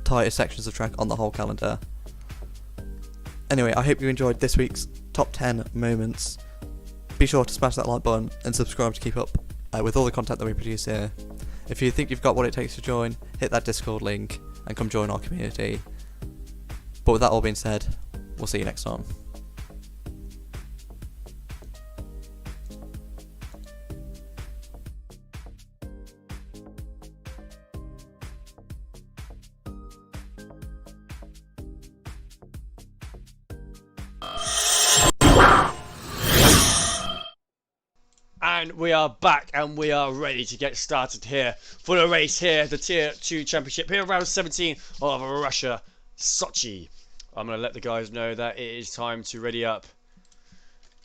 [SPEAKER 8] tightest sections of track on the whole calendar. Anyway, I hope you enjoyed this week's top 10 moments. Be sure to smash that like button and subscribe to keep up with all the content that we produce here. If you think you've got what it takes to join, hit that Discord link and come join our community. But with that all being said, we'll see you next time.
[SPEAKER 1] And we are back and we are ready to get started here for the race here, the Tier 2 Championship here, round 17 of Russia, Sochi. I'm going to let the guys know that it is time to ready up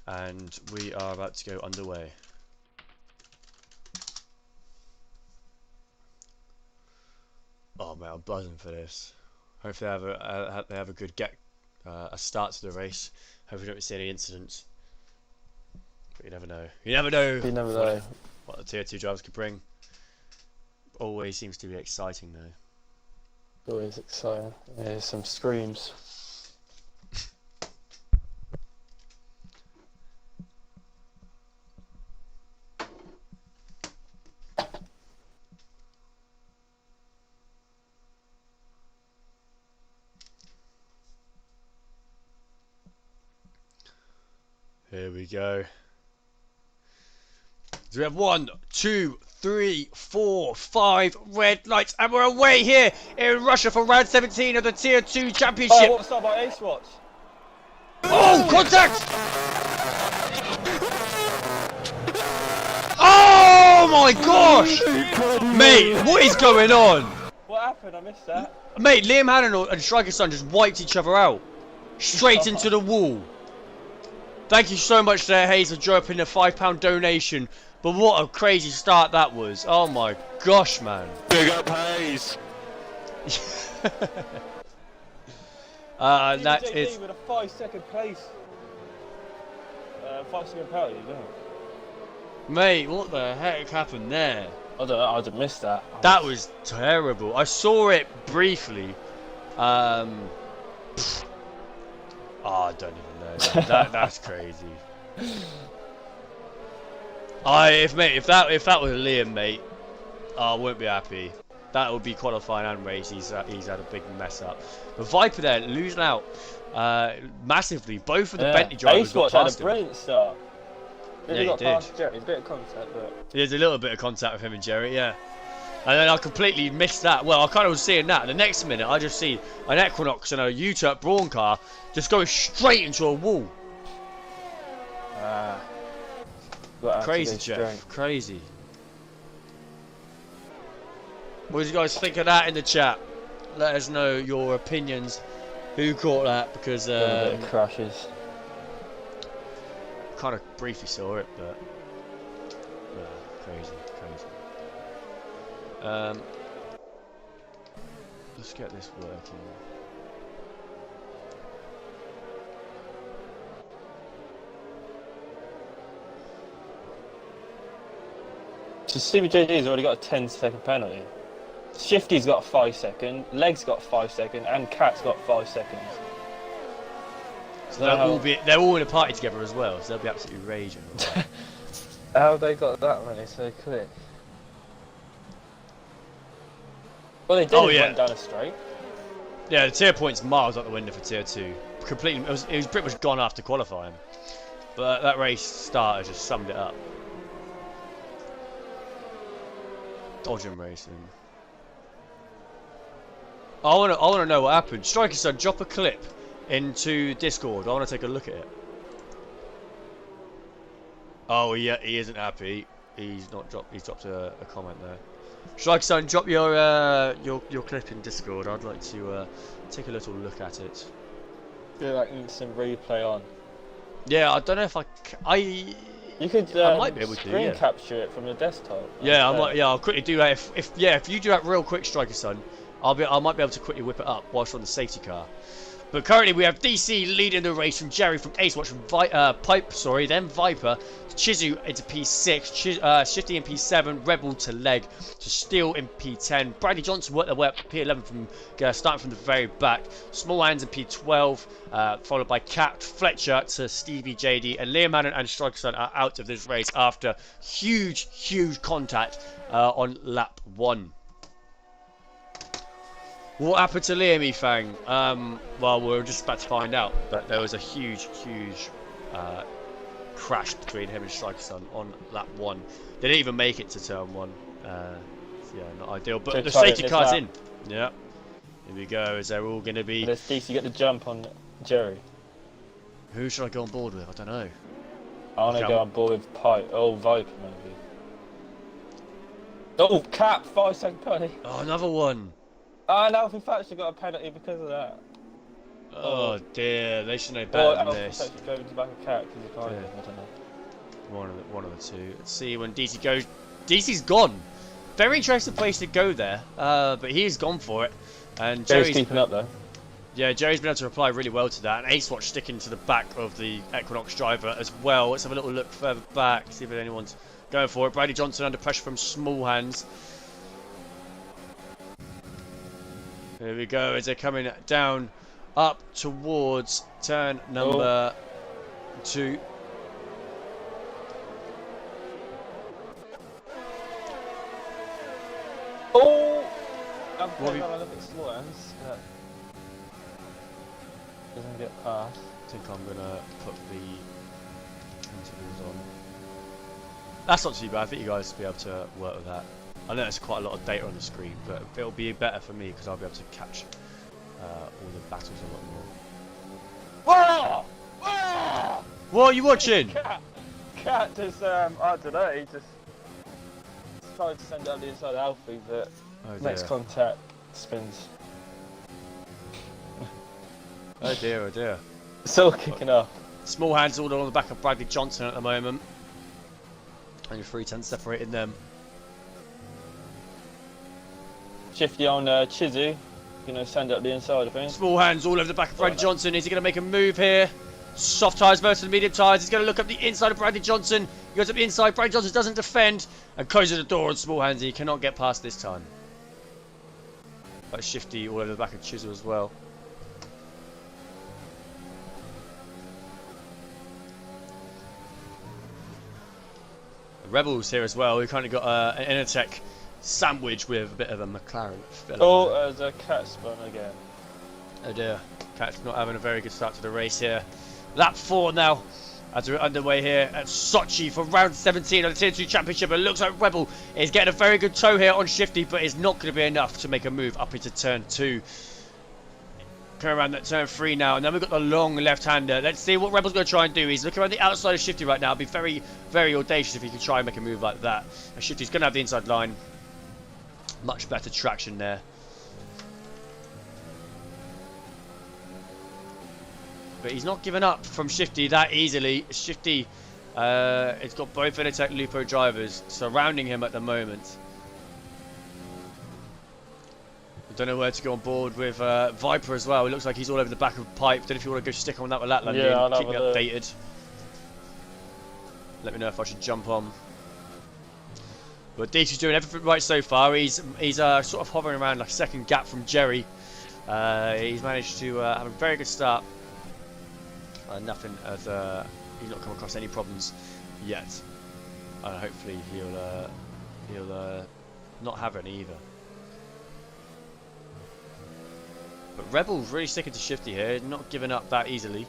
[SPEAKER 1] and we are about to go underway. Oh man, I'm buzzing for this. Hopefully they have a good a start to the race. Hopefully we don't see any incidents. But you never know. You never know.
[SPEAKER 2] You never know
[SPEAKER 1] what the Tier 2 drivers could bring. Always seems to be exciting though.
[SPEAKER 2] Always exciting. There's some screams.
[SPEAKER 1] Here we go. So we have 1, 2, 3, 4, 5 red lights, and we're away here in Russia for round 17 of the Tier 2 Championship.
[SPEAKER 2] Oh, what's up by Ace Watch?
[SPEAKER 1] Oh, contact! Oh my gosh! Mate, what is going on?
[SPEAKER 2] What happened? I missed that.
[SPEAKER 1] Mate, Liam Hannon and Striker Son just wiped each other out. Straight into the wall. Thank you so much there, Hayes, for dropping a £5 donation. But what a crazy start that was. Oh my gosh, man.
[SPEAKER 5] Big up Hayes.
[SPEAKER 1] That
[SPEAKER 2] JD
[SPEAKER 1] is...
[SPEAKER 2] with a 5-second place. 5-second penalty, no.
[SPEAKER 1] Mate, what the heck happened there?
[SPEAKER 2] I don't know, I'd have missed that.
[SPEAKER 1] That was terrible. I saw it briefly. Oh, I don't even know. That's crazy. If that was Liam, mate, I wouldn't be happy. That would be qualifying and race. He's had a big mess up. But Viper there losing out massively. Both of the Bentley drivers got past him.
[SPEAKER 2] Had a brilliant start.
[SPEAKER 1] Yeah, he did.
[SPEAKER 2] Past Jerry. A bit of contact, but
[SPEAKER 1] There's a little bit of contact with him and Jerry, yeah. And then I completely missed that. Well, I kind of was seeing that. The next minute, I just see an Equinox and a U-Turk Brawn car just go straight into a wall. Crazy, Jeff. Crazy. What did you guys think of that in the chat? Let us know your opinions. Who caught that? Because
[SPEAKER 2] a bit of crashes.
[SPEAKER 1] Kind of briefly saw it, but crazy. Let's get this working.
[SPEAKER 2] So CBJD's already got a 10-second penalty. Shifty's got 5 seconds, Leg's got 5 seconds, and Cat's got 5 seconds.
[SPEAKER 1] So they're all in a party together as well, so they'll be absolutely raging.
[SPEAKER 2] How have they got that many so quick? Well, they did went down a straight.
[SPEAKER 1] Yeah, the tier point's miles out the window for tier 2. Completely, it was pretty much gone after qualifying. But that race starter just summed it up. Dodging racing. I wanna know what happened. Striker Son, drop a clip into Discord. I wanna take a look at it. Oh yeah, he isn't happy. He's not dropped. He's dropped a comment there. Striker Son, drop your clip in Discord. I'd like to take a little look at it.
[SPEAKER 2] Do like instant replay on.
[SPEAKER 1] Yeah, I don't know if
[SPEAKER 2] You could
[SPEAKER 1] I might be able to,
[SPEAKER 2] screen
[SPEAKER 1] yeah.
[SPEAKER 2] capture it from the desktop.
[SPEAKER 1] Yeah, I might. Yeah, I'll quickly do that. If you do that real quick, Striker Son, I might be able to quickly whip it up whilst we're on the safety car. But currently we have DC leading the race from Jerry from Ace Watch from Pipe, then Viper, Chizu into P6, Shifty in P7, Rebel to Leg, to Steel in P10, Bradley Johnson worked their way up to P11 from starting from the very back, Small Hands in P12, followed by Cat, Fletcher to Stevie JD, and Liam Hannon and Striker Son are out of this race after huge contact on lap 1. What happened to Liam Efang? Well, we're just about to find out, but there was a huge crash between him and Striker Son on lap 1. They didn't even make it to turn 1. Yeah, not ideal, but the safety car's in. Yeah. Here we go, as they're all going to be...
[SPEAKER 2] Does DC get the jump on Jerry?
[SPEAKER 1] Who should I go on board with? I don't know.
[SPEAKER 2] I want to go on board with Pipe. Oh, Viper maybe. Oh, Cap, 5-second penalty.
[SPEAKER 1] Oh, another one.
[SPEAKER 2] Oh, now we've actually got a penalty because of that.
[SPEAKER 1] Oh dear, they should know better than this.
[SPEAKER 2] Actually go to the back of Cat because he can't. I don't know.
[SPEAKER 1] One of the two. Let's see when DC goes. DC's gone. Very interesting place to go there, but he's gone for it. And
[SPEAKER 2] Jerry's keeping up though.
[SPEAKER 1] Yeah, Jerry's been able to reply really well to that. And Ace Watch sticking to the back of the Equinox driver as well. Let's have a little look further back, see if anyone's going for it. Bradley Johnson under pressure from Small Hands. Here we go as they're coming down up towards turn number 2.
[SPEAKER 2] Oh! I'm going a little bit slow, Hands. Doesn't get past.
[SPEAKER 1] I think I'm going to put the intervals on. That's not too bad. I think you guys will be able to work with that. I know there's quite a lot of data on the screen, but it'll be better for me because I'll be able to catch all the battles a lot more.
[SPEAKER 2] Whoa!
[SPEAKER 1] What are you watching?
[SPEAKER 2] Cat just, I don't know, he just tried to send out the inside Alfie, but next contact spins.
[SPEAKER 1] Oh dear.
[SPEAKER 2] It's all kicking off.
[SPEAKER 1] Small Hands all on the back of Bradley Johnson at the moment. Only 310 separating them.
[SPEAKER 2] Shifty on Chizu, send up the inside, I think.
[SPEAKER 1] Small Hands all over the back of Bradley Johnson. Is he going to make a move here? Soft tyres versus medium tyres. He's going to look up the inside of Bradley Johnson. He goes up the inside. Bradley Johnson doesn't defend and closes the door on Small Hands. He cannot get past this time. But Shifty all over the back of Chizu as well. The Rebels here as well. We've kind of got an Intertech sandwich with a bit of a McLaren filler.
[SPEAKER 2] Oh, there's a Cat spun again.
[SPEAKER 1] Oh dear, Cat's not having a very good start to the race here. Lap 4 now, as we're underway here at Sochi for round 17 of the Tier 2 Championship. It looks like Rebel is getting a very good tow here on Shifty, but it's not going to be enough to make a move up into turn 2. Coming around that turn 3 now, and then we've got the long left-hander. Let's see what Rebel's going to try and do. He's looking around the outside of Shifty right now. It'd be very, very audacious if he can try and make a move like that. And Shifty's going to have the inside line. Much better traction there. But he's not giving up from Shifty that easily. Shifty, it's got both Intertech Lupo drivers surrounding him at the moment. Don't know where to go on board with Viper as well. It looks like he's all over the back of Pipe. Don't know if you want to go stick on that with Latland.
[SPEAKER 2] Yeah,
[SPEAKER 1] keep me updated. Let me know if I should jump on. But DC's doing everything right so far. He's sort of hovering around like a second gap from Jerry. He's managed to have a very good start. Nothing as he's not come across any problems yet. Hopefully he'll not have any either. But Rebel's really sticking to Shifty here, not giving up that easily.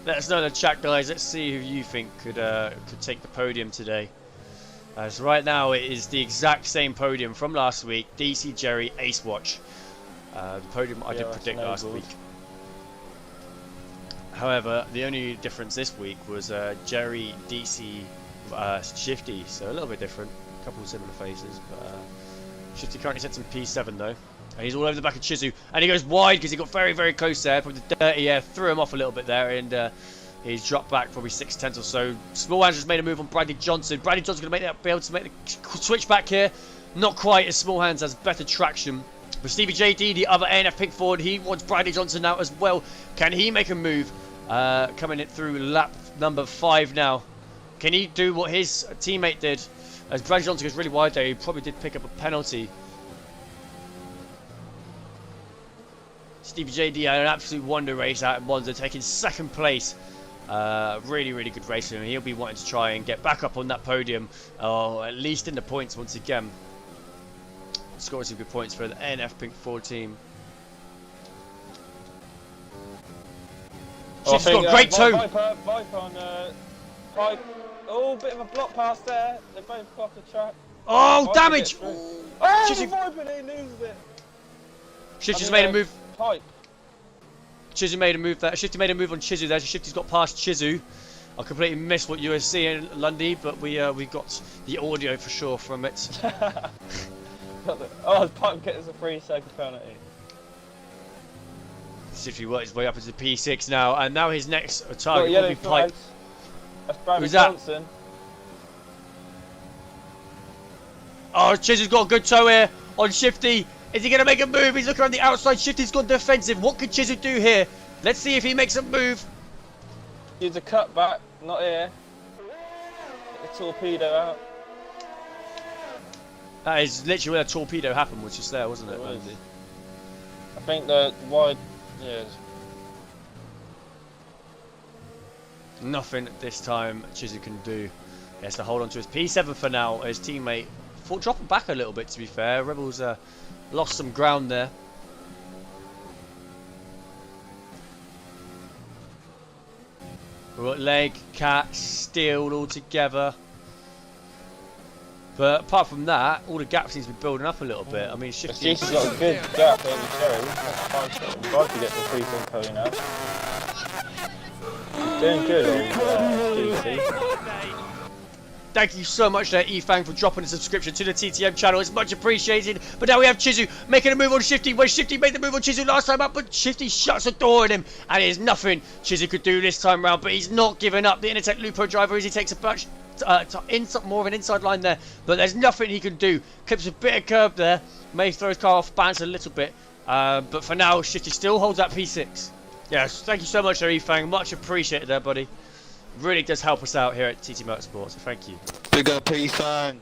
[SPEAKER 1] Let us know in the chat, guys. Let's see who you think could take the podium today. So right now it is the exact same podium from last week. DC, Jerry, Ace Watch. The podium I did predict last week. However, the only difference this week was Jerry, DC, Shifty, so a little bit different. A couple of similar faces, but Shifty currently sits in P7 though. And he's all over the back of Chizu. And he goes wide because he got very, very close there. Probably the dirty air threw him off a little bit there. And he's dropped back probably 6/10 or so. Small Hands just made a move on Bradley Johnson. Bradley Johnson's going to be able to make the switch back here. Not quite, as Small Hands has better traction. But Stevie JD, the other ANF pick forward, he wants Bradley Johnson out as well. Can he make a move? Coming in through lap number 5 now. Can he do what his teammate did? As Bradley Johnson goes really wide there, he probably did pick up a penalty. Stevie JD had an absolute wonder race out in Monza, taking 2nd place. Really, really good race for him. He'll be wanting to try and get back up on that podium, or at least in the points once again. Scoring some good points for the NF Pink 4 team. She's got a great toe.
[SPEAKER 2] Viper on Viper. Oh, bit of a block pass there. They both off the track.
[SPEAKER 1] Oh,
[SPEAKER 2] Viper
[SPEAKER 1] damage!
[SPEAKER 2] Oh,
[SPEAKER 1] Chizu.
[SPEAKER 2] Viper, they lose it.
[SPEAKER 1] Shifty's made a move.
[SPEAKER 2] Pipe.
[SPEAKER 1] Chizu made a move there. Shifty made a move on Chizu there. Shifty's got past Chizu. I completely missed what you were seeing, Lundy, but we got the audio for sure from it.
[SPEAKER 2] Oh, Pipe gets a 3-second penalty.
[SPEAKER 1] Shifty worked his way up into P6 now, and now his next target
[SPEAKER 2] Got
[SPEAKER 1] will be
[SPEAKER 2] yellow
[SPEAKER 1] Pipe.
[SPEAKER 2] flags. That's Bradley
[SPEAKER 1] Who's that?
[SPEAKER 2] Johnson.
[SPEAKER 1] Oh, Chizu's got a good toe here on Shifty. Is he going to make a move? He's looking on the outside. Shifty's gone defensive. What could Chizu do here? Let's see if he makes a move.
[SPEAKER 2] Use a cutback, not here. Get the torpedo out.
[SPEAKER 1] That is literally where the torpedo happened, was just there, wasn't it?
[SPEAKER 2] It was. I think the wide, yeah.
[SPEAKER 1] Nothing this time Chizu can do. He has to hold on to his P7 for now. His teammate dropping back a little bit, to be fair. Rebels lost some ground there. We've got leg, cat, steel all together. But apart from that, all the gap seems to be building up a little bit. I mean, Shifty...
[SPEAKER 2] She's got a good gap over Jerry. Viper gets a 3-second penalty now. He's doing good on GC.
[SPEAKER 1] Thank you so much there, Efang, for dropping a subscription to the TTM channel. It's much appreciated. But now we have Chizu making a move on Shifty. When Shifty made the move on Chizu last time up, but Shifty shuts the door on him. And there's nothing Chizu could do this time round. But he's not giving up. The Intertech Lupo driver as he takes a bunch... more of an inside line there, but there's nothing he can do. Clips a bit of curb there, may throw his car off balance a little bit, but for now Shifty still holds that P6. Yes, thank you so much there, Efang, much appreciated there, buddy. Really does help us out here at TT Motorsport, so thank you.
[SPEAKER 7] Big up, Efang.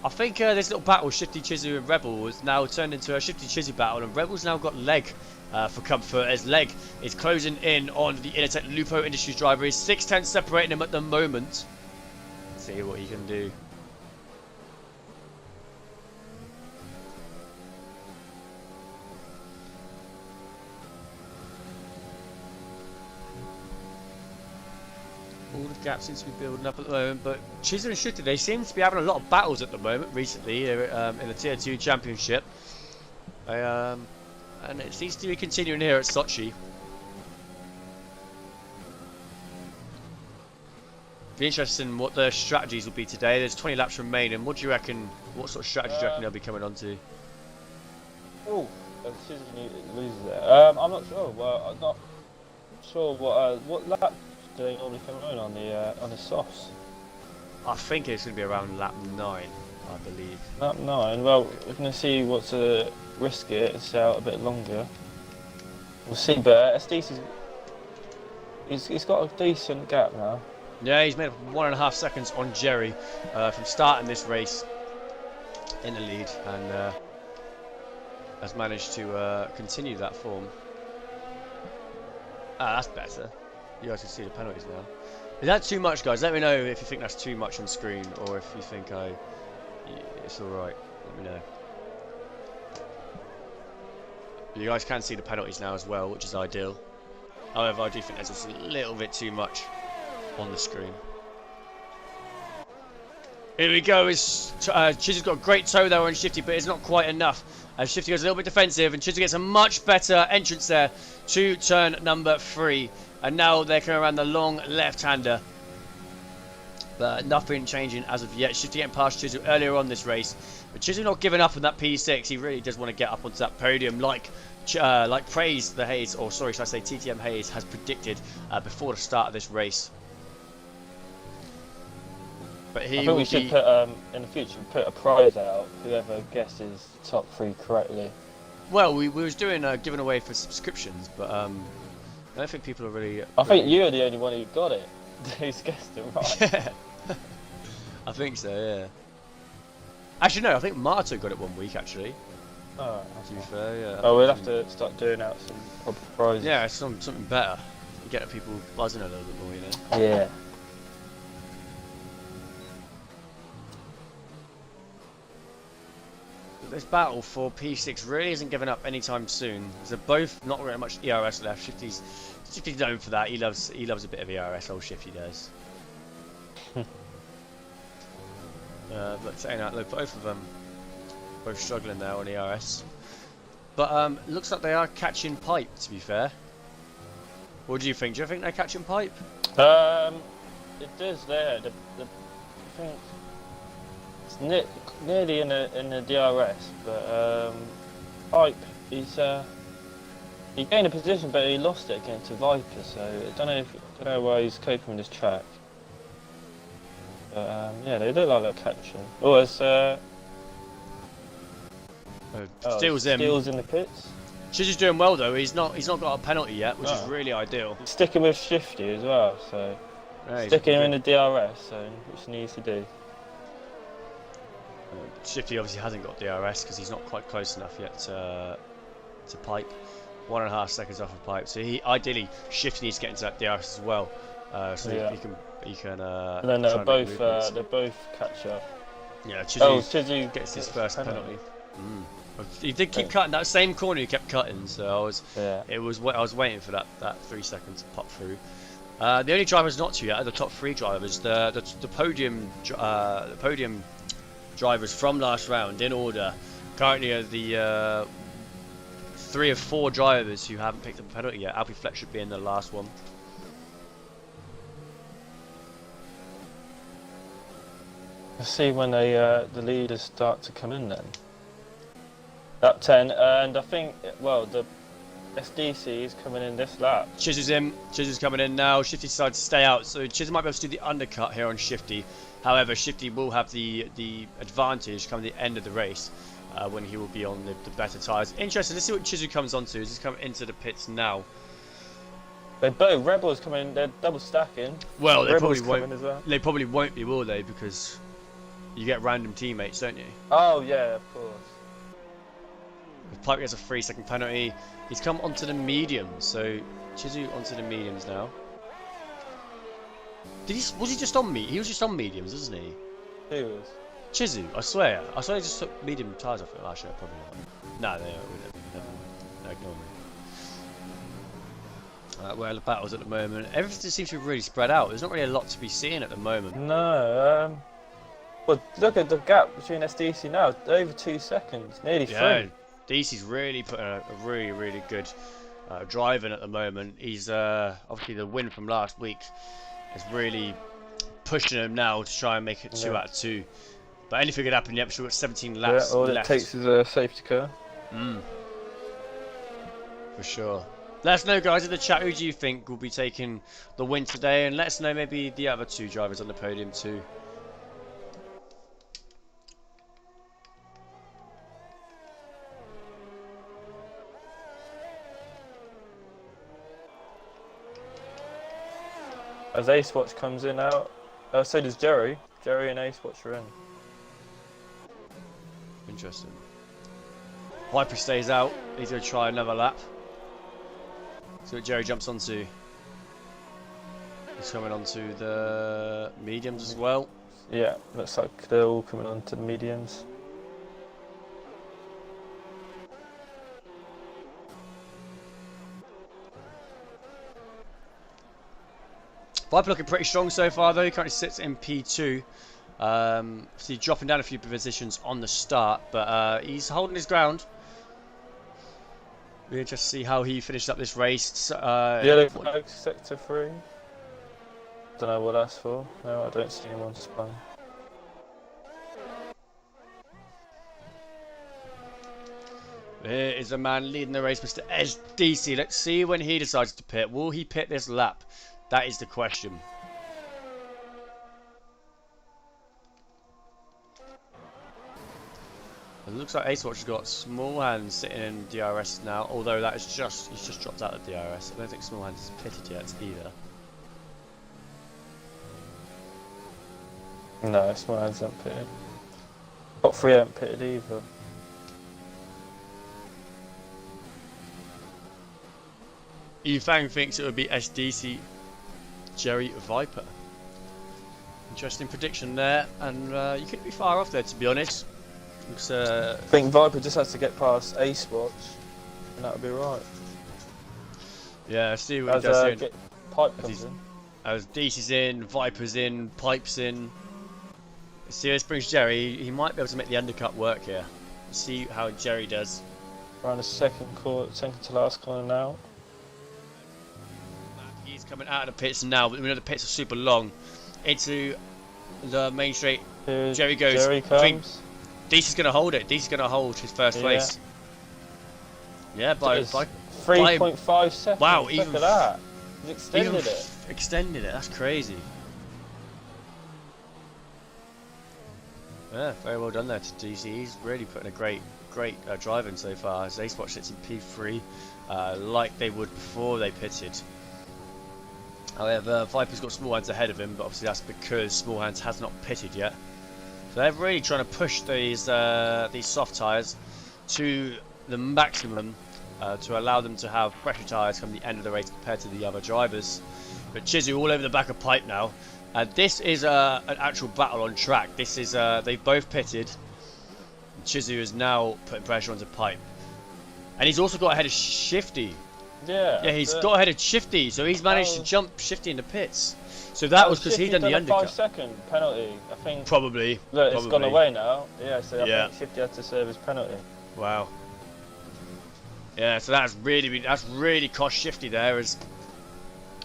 [SPEAKER 1] I think this little battle, Shifty, Chizu and Rebel, has now turned into a Shifty Chizu battle, and Rebel's now got leg for comfort, as leg is closing in on the Intertech Lupo Industries driver. He's 6/10 separating him at the moment. Let's see what he can do. All the gaps seem to be building up at the moment, but Chizu and Shifty, they seem to be having a lot of battles at the moment recently here, in the Tier 2 Championship. And it seems to be continuing here at Sochi. Be interested in what the strategies will be today. There's 20 laps remaining. What do you reckon? What sort of strategy do you reckon they'll be coming on to?
[SPEAKER 2] Oh, Chizu loses it. I'm not sure. Well, I'm not sure what lap do they normally come on the softs.
[SPEAKER 1] I think it's going to be around lap 9, I believe.
[SPEAKER 2] Lap 9. Well, we're going to see what's risk it and stay out a bit longer. We'll see, but SDC's he's got a decent gap now.
[SPEAKER 1] Yeah, he's made up 1.5 seconds on Jerry from starting this race in the lead, and has managed to continue that form. Ah, that's better. You guys can see the penalties now. Is that too much, guys? Let me know if you think that's too much on screen, or if you think it's all right. Let me know. You guys can see the penalties now as well, which is ideal. However, I do think there's just a little bit too much on the screen. Here we go. Chizu's got a great toe there on Shifty, but it's not quite enough. As Shifty goes a little bit defensive, and Chizu gets a much better entrance there to turn number 3. And now they're coming around the long left-hander. But nothing changing as of yet. Shifty getting past Chisel earlier on this race. But Chisel not giving up on that P6. He really does want to get up onto that podium like Praise the Hayes, or sorry, should I say TTM Hayes has predicted before the start of this race. But
[SPEAKER 2] I think we should put, in the future, put a prize out, whoever guesses top 3 correctly.
[SPEAKER 1] Well, we was doing giving away for subscriptions, but I don't think people are really...
[SPEAKER 2] I think you're the only one who got it. Who's guessed it right.
[SPEAKER 1] Yeah. I think so, yeah. Actually, no, I think Marto got it one week, actually.
[SPEAKER 2] Oh,
[SPEAKER 1] to be fair, yeah.
[SPEAKER 2] Oh, we'll have to start doing out some proper prizes.
[SPEAKER 1] Yeah, something better. Get people buzzing a little bit more, you know?
[SPEAKER 2] Yeah.
[SPEAKER 1] This battle for P6 really isn't giving up anytime soon. They're both not very much ERS left. Shifty's known for that. He loves a bit of ERS. Old Shifty does. But saying that, look, both of them both struggling there on ERS. But looks like they are catching pipe. To be fair, what do you think? Do you think they're catching pipe?
[SPEAKER 2] It does there. I think it's nearly in the DRS, but Pipe, he gained a position, but he lost it again to Viper. So I don't know why he's coping with this track. But yeah, they look like they're catching. Oh, it's
[SPEAKER 1] Steals him.
[SPEAKER 2] Steals in the pits.
[SPEAKER 1] Chizu's doing well though. He's not got a penalty yet, which is really ideal.
[SPEAKER 2] Sticking with Shifty as well, so sticking him in the DRS, so which he needs to do.
[SPEAKER 1] Shifty obviously hasn't got DRS because he's not quite close enough yet to Pipe. 1.5 seconds off of Pipe, so he ideally Shifty needs to get into that DRS as well, so
[SPEAKER 2] yeah.
[SPEAKER 1] he can.
[SPEAKER 2] And then they're both catch up.
[SPEAKER 1] Yeah, Chizu
[SPEAKER 2] gets
[SPEAKER 1] his first penalty. He did keep cutting that same corner. He kept cutting, so I was waiting for that 3 seconds to pop through. The only drivers not to yet are the top 3 drivers. The podium drivers from last round in order currently are the 3 of 4 drivers who haven't picked up a penalty yet. Alfie Fleck should be in the last one.
[SPEAKER 2] Let's see when the leaders start to come in then. Lap 10, and I think, well, the SDC is coming in this lap.
[SPEAKER 1] Chizu's in. Chizu's coming in now. Shifty decided to stay out, so Chizu might be able to do the undercut here on Shifty. However, Shifty will have the advantage come the end of the race when he will be on the better tyres. Interesting. Let's see what Chizu comes onto. He's coming into the pits now.
[SPEAKER 2] They're both Rebels coming. They're double stacking.
[SPEAKER 1] Well, they
[SPEAKER 2] Rebels
[SPEAKER 1] probably won't.
[SPEAKER 2] as well.
[SPEAKER 1] They probably won't be, will they? Because you get random teammates, don't you?
[SPEAKER 2] Oh yeah, of course.
[SPEAKER 1] Pipe gets a 3-second penalty. He's come onto the mediums, so Chizu onto the mediums now. Was he just on me? He was just on mediums, wasn't he?
[SPEAKER 2] Who was?
[SPEAKER 1] Chizu, I swear he just took medium tyres off it. Actually, probably not. No, no, ignore me. Well, the battles at the moment, everything seems to be really spread out. There's not really a lot to be seen at the moment.
[SPEAKER 2] No. Well, look at the gap between SDC now. Over 2 seconds, nearly 3.
[SPEAKER 1] DC's really putting a really good drive in at the moment. He's obviously the win from last week is really pushing him now to try and make it 2 out of 2. But anything could happen. Yep, so we've got 17 laps
[SPEAKER 2] all
[SPEAKER 1] left.
[SPEAKER 2] it takes is a safety car.
[SPEAKER 1] For sure. Let us know, guys, in the chat, who do you think will be taking the win today, and let us know maybe the other 2 drivers on the podium too.
[SPEAKER 2] As Ace Watch comes in out, so does Jerry. Jerry and Ace Watch are in.
[SPEAKER 1] Interesting. Viper stays out. He's going to try another lap. See what Jerry jumps onto. He's coming onto the mediums as well.
[SPEAKER 2] Yeah, looks like they're all coming onto the mediums.
[SPEAKER 1] Viper looking pretty strong so far though. He currently sits in P2. So he's dropping down a few positions on the start, but he's holding his ground. We'll just see how he finishes up this race.
[SPEAKER 2] Yellow flag, sector 3. Don't know what that's for. No, I don't see him on display.
[SPEAKER 1] Here is the man leading the race, Mr. SDC. Let's see when he decides to pit. Will he pit this lap? That is the question. It looks like Ace Watch has got Small Hands sitting in DRS now, although that is he's just dropped out of DRS. I don't think Small Hands has pitted yet either.
[SPEAKER 2] No, Small Hands haven't pitted. Top 3 haven't pitted either.
[SPEAKER 1] Yifang thinks it would be SDC Jerry Viper. Interesting prediction there, and you couldn't be far off there, to be honest. Looks,
[SPEAKER 2] I think Viper just has to get past Ace Watch, and that'll be right.
[SPEAKER 1] Yeah, see what he does here.
[SPEAKER 2] Pipe comes in.
[SPEAKER 1] As DC's in, Viper's in, Pipe's in. See, this brings Jerry. He might be able to make the undercut work here. See how Jerry does.
[SPEAKER 2] Around the second to last corner now.
[SPEAKER 1] He's coming out of the pits now, but we know the pits are super long. Into the main straight. Jerry goes.
[SPEAKER 2] Jerry comes.
[SPEAKER 1] DC's going to hold it. DC's going to hold his first place. Yeah, by
[SPEAKER 2] 3.5 seconds.
[SPEAKER 1] Wow,
[SPEAKER 2] look
[SPEAKER 1] even
[SPEAKER 2] at that. He's extended it.
[SPEAKER 1] Extended it. That's crazy. Yeah, very well done there to DC. He's really putting a great drive in so far. As Ace Watch sits in P3, like they would before they pitted. However, Viper's got Small Hands ahead of him, but obviously that's because Small Hands has not pitted yet. So they're really trying to push these soft tyres to the maximum to allow them to have pressure tyres from the end of the race compared to the other drivers. But Chizu all over the back of Pipe now. This is an actual battle on track. This is they've both pitted. Chizu is now putting pressure onto Pipe, and he's also got ahead of Shifty. Yeah, he's got ahead of Shifty, so he's managed to jump Shifty in the pits. So that was because he done the undercut.
[SPEAKER 2] 5-second penalty, I think.
[SPEAKER 1] Probably.
[SPEAKER 2] Look, it's gone away now. Yeah, so I think Shifty had to serve his penalty.
[SPEAKER 1] Wow. Yeah, so that's really cost Shifty there, as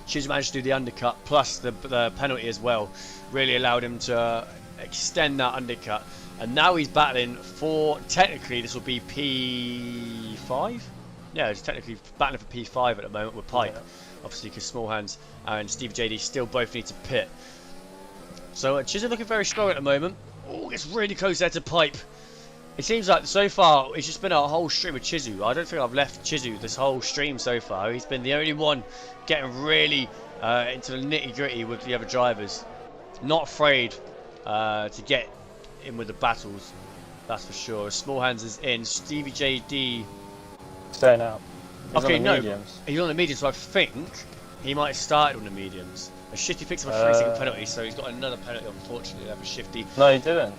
[SPEAKER 1] Chizu managed to do the undercut plus the penalty as well. Really allowed him to extend that undercut, and now he's battling for, technically this will be P5. Yeah, he's technically battling for P5 at the moment with Pipe. Yeah. Obviously, because Small Hands and Steve JD still both need to pit. So Chizu looking very strong at the moment. Oh, it's really close there to Pipe. It seems like so far it's just been a whole stream of Chizu. I don't think I've left Chizu this whole stream so far. He's been the only one getting really into the nitty gritty with the other drivers. Not afraid to get in with the battles, that's for sure. Small Hands is in. Stevie JD
[SPEAKER 2] staying out. He's
[SPEAKER 1] okay,
[SPEAKER 2] on the mediums.
[SPEAKER 1] He's on the mediums, so I think he might have started on the mediums. A Shifty picks up a 3-second penalty, so he's got another penalty, unfortunately, there for Shifty.
[SPEAKER 2] No, he didn't.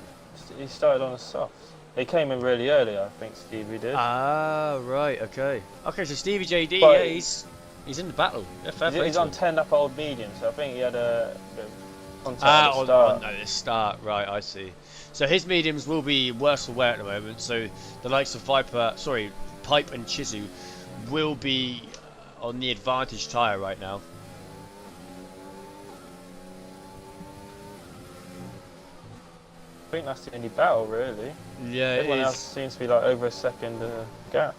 [SPEAKER 2] He started on the softs. He came in really early, I think Stevie did.
[SPEAKER 1] Ah, right, okay. Okay, so Stevie JD, but yeah, he's in the battle. Yeah,
[SPEAKER 2] he's on 10 up old medium, so I think he had a bit of contact at the start.
[SPEAKER 1] No, the start, right, I see. So his mediums will be worse for wear at the moment, so the likes of Pipe and Chizu will be on the advantage tyre right now.
[SPEAKER 2] I think that's the only battle, really.
[SPEAKER 1] Yeah,
[SPEAKER 2] everyone else seems to be like over a second gap.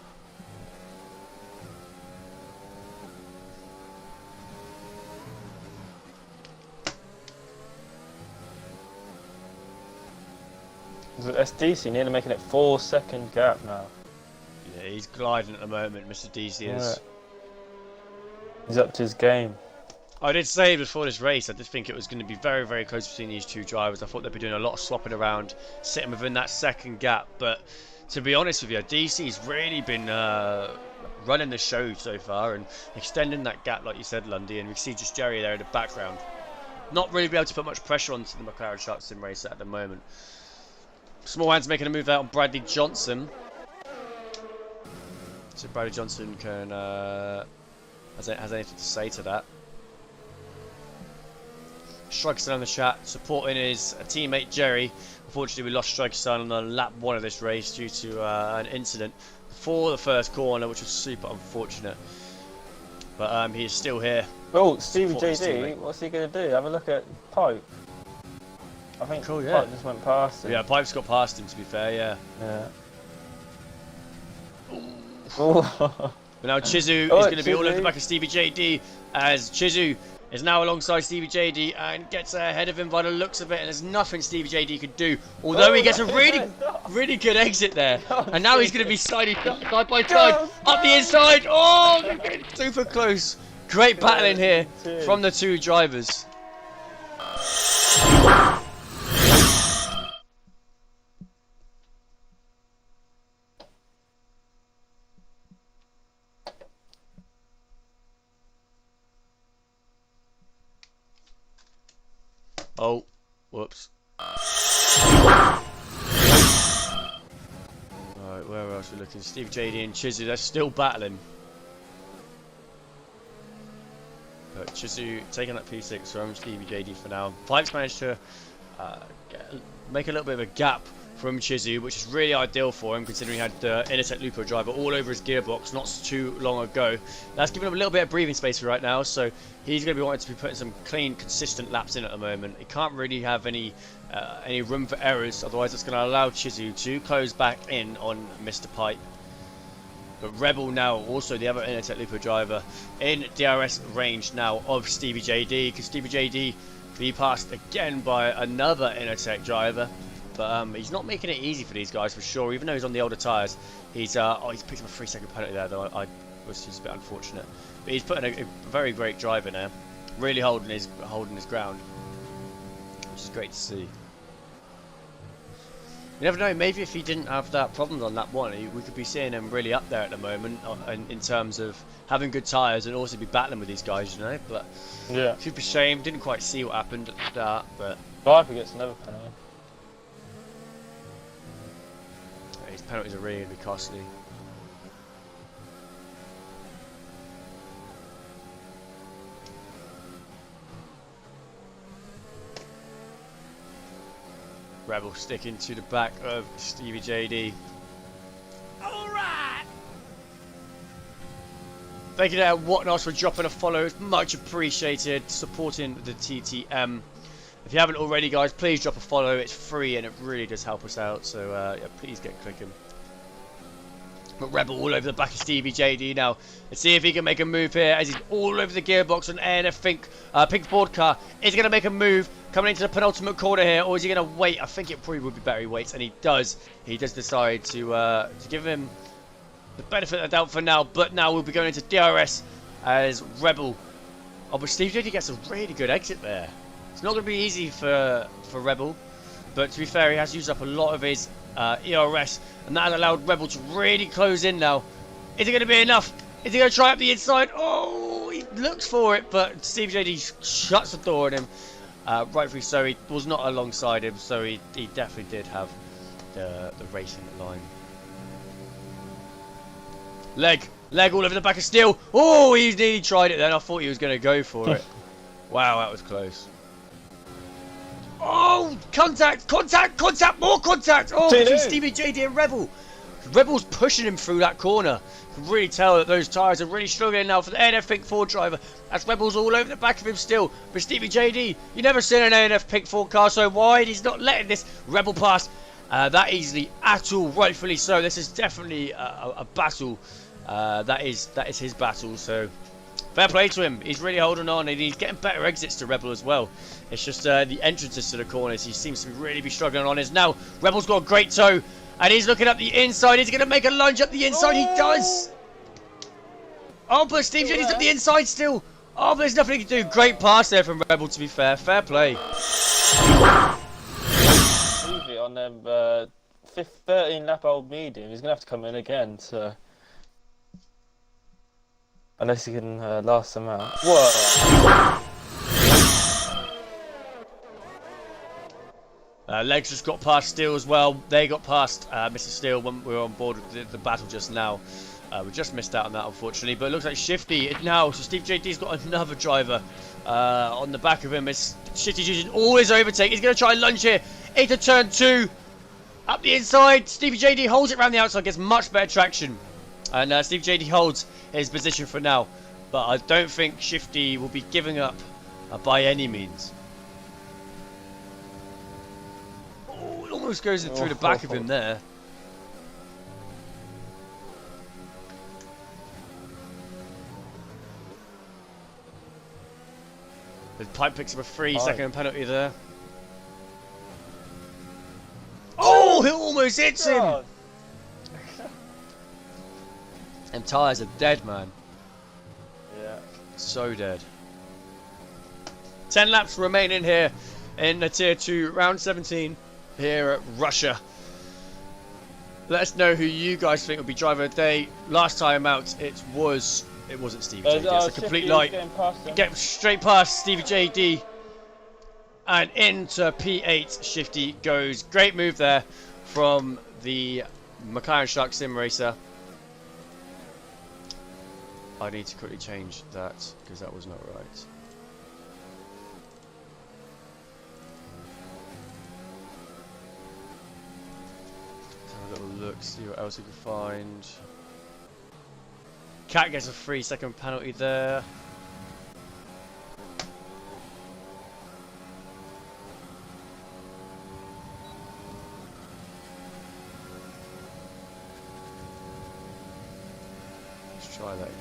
[SPEAKER 2] SDC nearly making it 4-second gap now.
[SPEAKER 1] Yeah, he's gliding at the moment, Mr. DC is.
[SPEAKER 2] He's up to his game.
[SPEAKER 1] I did say before this race, I did think it was going to be very, very close between these two drivers. I thought they'd be doing a lot of swapping around, sitting within that second gap. But to be honest with you, DC's really been running the show so far and extending that gap, like you said, Lundy. And we see just Jerry there in the background. Not really be able to put much pressure onto the McLaren Shark Sim racer at the moment. Small Hands making a move out on Bradley Johnson. So Bradley Johnson can has anything to say to that. Striker on the chat, supporting his teammate Jerry. Unfortunately, we lost Striker on lap 1 of this race due to an incident before the first corner, which was super unfortunate. But he's still here.
[SPEAKER 2] Oh, Stevie
[SPEAKER 1] Fought his
[SPEAKER 2] JD,
[SPEAKER 1] teammate.
[SPEAKER 2] what's he going to do? Have a look at Pope. I think
[SPEAKER 1] Cool, yeah.
[SPEAKER 2] Pope just went past him.
[SPEAKER 1] Yeah, Pipe's got past him, to be fair, yeah.
[SPEAKER 2] Yeah. Oh.
[SPEAKER 1] But now Chizu
[SPEAKER 2] Oh,
[SPEAKER 1] is going to be all over the
[SPEAKER 2] Chizu.
[SPEAKER 1] back of Stevie JD, as Chizu is now alongside Stevie JD and gets ahead of him by the looks of it, and there's nothing Stevie JD could do, although he gets a really good exit there. And now he's going to be sliding side by side, up the inside. Oh, they're getting super close. Great battling here from the two drivers. Oh, whoops. Alright, where else are we looking? Steve JD and Chizu, they're still battling. But Chizu taking that P6 from Stevie JD for now. Pipe's managed to make a little bit of a gap from Chizu, which is really ideal for him, considering he had the Innertech Lupo driver all over his gearbox not too long ago. That's giving him a little bit of breathing space for right now, so he's going to be wanting to be putting some clean, consistent laps in at the moment. He can't really have any room for errors, otherwise it's going to allow Chizu to close back in on Mr. Pipe. But Rebel now, also the other Innertech Lupo driver, in DRS range now of Stevie JD, because Stevie JD can be passed again by another Innertech driver. But he's not making it easy for these guys for sure, even though he's on the older tyres. He's picked up a 3-second penalty there, though I was just a bit unfortunate. But he's putting a very great drive in there, really holding his ground, which is great to see. You never know, maybe if he didn't have that problem on that one, we could be seeing him really up there at the moment in terms of having good tyres and also be battling with these guys, you know. But
[SPEAKER 2] Yeah.
[SPEAKER 1] super shame, didn't quite see what happened at the start, but
[SPEAKER 2] Viper gets another penalty.
[SPEAKER 1] his penalties are really going to be costly. Rebel sticking to the back of Stevie JD. Alright! Thank you there, Whatnot, for dropping a follow. It's much appreciated, supporting the TTM. If you haven't already, guys, please drop a follow. It's free and it really does help us out. So yeah, please get clicking. But Rebel all over the back of Stevie JD now. Let's see if he can make a move here as he's all over the gearbox on ANF Pink Ford car. Is he going to make a move coming into the penultimate corner here, or is he going to wait? I think it probably would be better he waits, and he does. He does decide to give him the benefit of the doubt for now. But now we'll be going into DRS as Rebel. Oh, but Stevie JD gets a really good exit there. It's not going to be easy for Rebel, but to be fair, he has used up a lot of his ERS, and that has allowed Rebel to really close in now. Is it going to be enough? Is he going to try up the inside? Oh, he looks for it, but Steve JD shuts the door on him. Rightfully so, he was not alongside him, so he definitely did have the racing line. Leg all over the back of Steel. Oh, he nearly tried it then. I thought he was going to go for it. Wow, that was close. Oh, contact, more contact. Oh, between Stevie JD and Rebel. Rebel's pushing him through that corner. You can really tell that those tyres are really struggling now for the ANF Pink 4 driver. As Rebel's all over the back of him still. But Stevie JD, you never seen an ANF Pink 4 car so wide. He's not letting this Rebel pass that easily at all. Rightfully so. This is definitely a battle. That is his battle. So fair play to him. He's really holding on, and he's getting better exits to Rebel as well. It's just the entrances to the corners he seems to really be struggling on. Is now Rebel's got a great toe, and he's looking up the inside. He's going to make a lunge up the inside. He does. Oh, but Steve JD's up the inside still. Oh, but there's nothing he can do. Great pass there from Rebel, to be fair. Fair play.
[SPEAKER 2] Easy on them 13 lap old medium. He's going to have to come in again to... Unless he can last them out. Whoa!
[SPEAKER 1] Legs just got past Steel as well. They got past Mr. Steel when we were on board with the battle just now. We just missed out on that, unfortunately. But it looks like Shifty now. So Steve JD's got another driver on the back of him. It's Shifty's using all his overtake. He's going to try and lunge here into turn 2. Up the inside. Stevie JD holds it around the outside. Gets much better traction. And Steve JD holds his position for now. but I don't think Shifty will be giving up by any means. Oh, it almost goes in through the back of him there. The Pipe picks up a 3-second penalty there. Oh, it almost hits him! Them tyres are dead, man.
[SPEAKER 2] Yeah.
[SPEAKER 1] So dead. 10 laps remaining here in the Tier 2 round 17 here at Russia. Let us know who you guys think will be driver of the day. Last time out, it wasn't Stevie JD. It's a complete lie. Get straight past Stevie JD and into P8. Shifty goes. Great move there from the McLaren Shark Sim Racer. I need to quickly change that because that was not right. Have a little look, see what else we can find. Cat gets a 3-second penalty there. Let's try that again.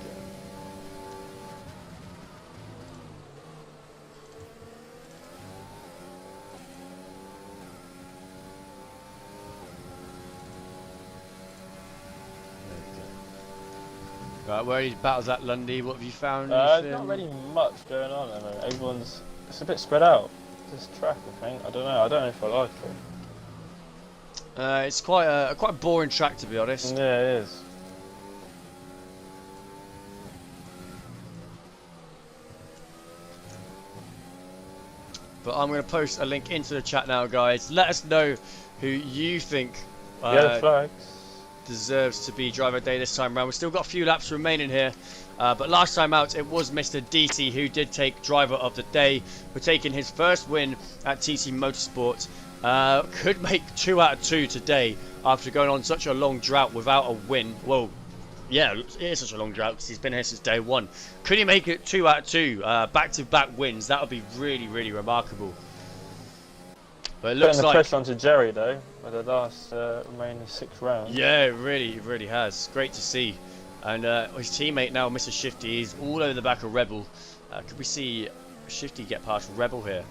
[SPEAKER 1] Right, where are these battles at, Lundy? What have you found?
[SPEAKER 2] There's not really much going on at the moment. Everyone's, it's a bit spread out. This track, I think. I don't know if I like it.
[SPEAKER 1] It's quite a boring track, to be honest.
[SPEAKER 2] Yeah, it is.
[SPEAKER 1] But I'm going to post a link into the chat now, guys. Let us know who you think
[SPEAKER 2] Yellow flags.
[SPEAKER 1] Deserves to be driver of the day this time around. We've still got a few laps remaining here, but last time out it was Mr. DT who did take driver of the day for taking his first win at TC Motorsport. Could make 2 out of 2 today after going on such a long drought without a win. Well, yeah, it is such a long drought because he's been here since day 1. Could he make it 2 out of 2 back-to-back wins? That would be really, really remarkable. But it looks
[SPEAKER 2] putting the
[SPEAKER 1] like
[SPEAKER 2] pressure onto Jerry though for the last remaining 6 rounds.
[SPEAKER 1] yeah, it really has. Great to see. And his teammate now, Mr. Shifty, is all over the back of Rebel. Could we see Shifty get past Rebel here?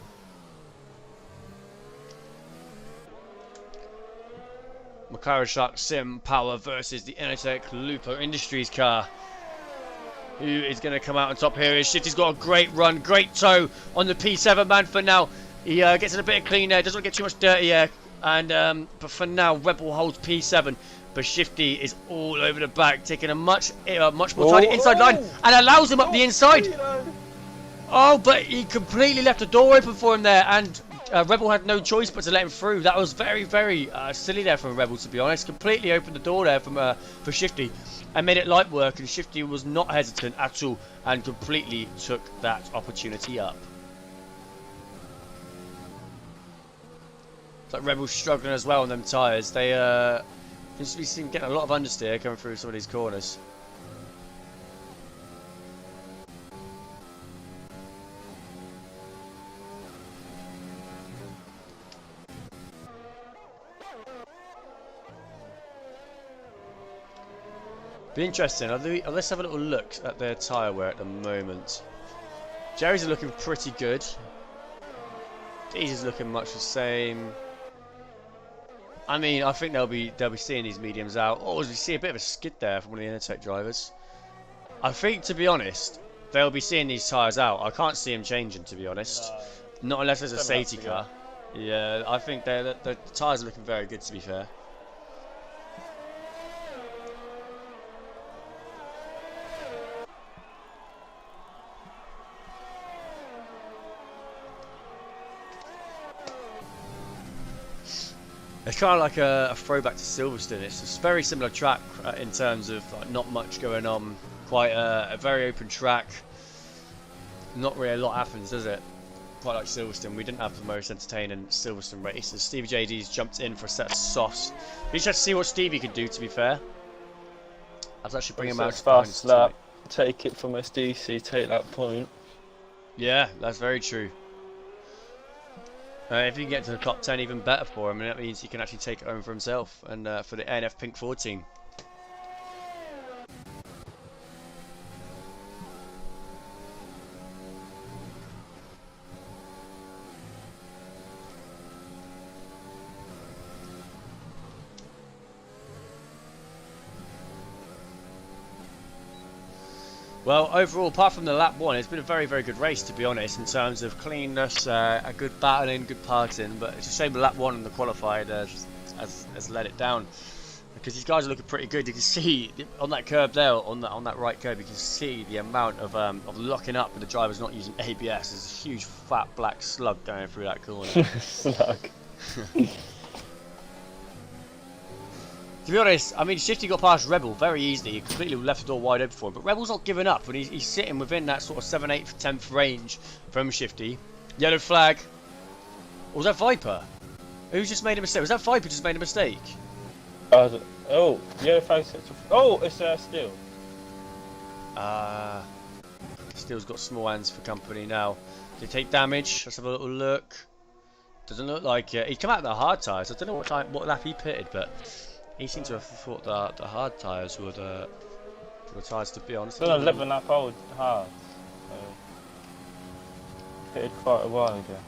[SPEAKER 1] McLaren Shark Sim Power versus the Innotek Lupo Industries car. Who is going to come out on top here? Shifty's got a great run, great toe on the P7 man for now. He gets in a bit of clean air, doesn't get too much dirty air, and but for now Rebel holds P7, but Shifty is all over the back, taking a much more tidy inside line, and allows him up the inside. Oh, but he completely left the door open for him there, and Rebel had no choice but to let him through. That was very silly there from Rebel, to be honest. Completely opened the door there for Shifty, and made it light work, and Shifty was not hesitant at all, and completely took that opportunity up. Like Rebel's struggling as well on them tyres. They seem getting a lot of understeer coming through some of these corners. Be interesting. Let's have a little look at their tyre wear at the moment. Jerry's are looking pretty good. These is looking much the same. I mean, I think they'll be seeing these mediums out. Oh, we see a bit of a skid there from one of the Innotek drivers. I think, to be honest, they'll be seeing these tyres out. I can't see them changing, to be honest. No. Not unless there's a safety car. Yeah, I think the tyres are looking very good, to be fair. It's kind of like a throwback to Silverstone. It's a very similar track in terms of not much going on. Quite a very open track. Not really a lot happens, does it? Quite like Silverstone. We didn't have the most entertaining Silverstone races. Stevie JD's jumped in for a set of softs. We just have to see what Stevie can do, to be fair. I'll actually bring him out.
[SPEAKER 2] Fast lap. take it from SDC, take that point.
[SPEAKER 1] Yeah, that's very true. If he can get to the top 10, even better for him, and that means he can actually take it home for himself and for the ANF Pink 4 team. Well, overall, apart from the lap 1, it's been a very, very good race, to be honest, in terms of cleanness, a good battling, good parting. But it's a shame the lap 1 and the qualified has let it down, because these guys are looking pretty good. You can see on that curb there, on that right curb, you can see the amount of locking up with the drivers not using ABS. There's a huge fat black slug going through that corner.
[SPEAKER 2] Slug.
[SPEAKER 1] To be honest, I mean, Shifty got past Rebel very easily. He completely left the door wide open for him. But Rebel's not giving up, and he's sitting within that sort of 7th, 8th, 10th range from Shifty. Yellow flag. Or was that Viper? Who just made a mistake? Was that Viper just made a mistake?
[SPEAKER 2] Oh, yellow flag. Oh, it's Steel.
[SPEAKER 1] Steel's got small hands for company now. Did he take damage? Let's have a little look. Doesn't look like it. He come out of the hard tyres. I don't know what lap he pitted, but he seemed to have thought that the hard tyres were the tyres, to be honest.
[SPEAKER 2] It's an 11 lap old hard. So pitted quite a while ago.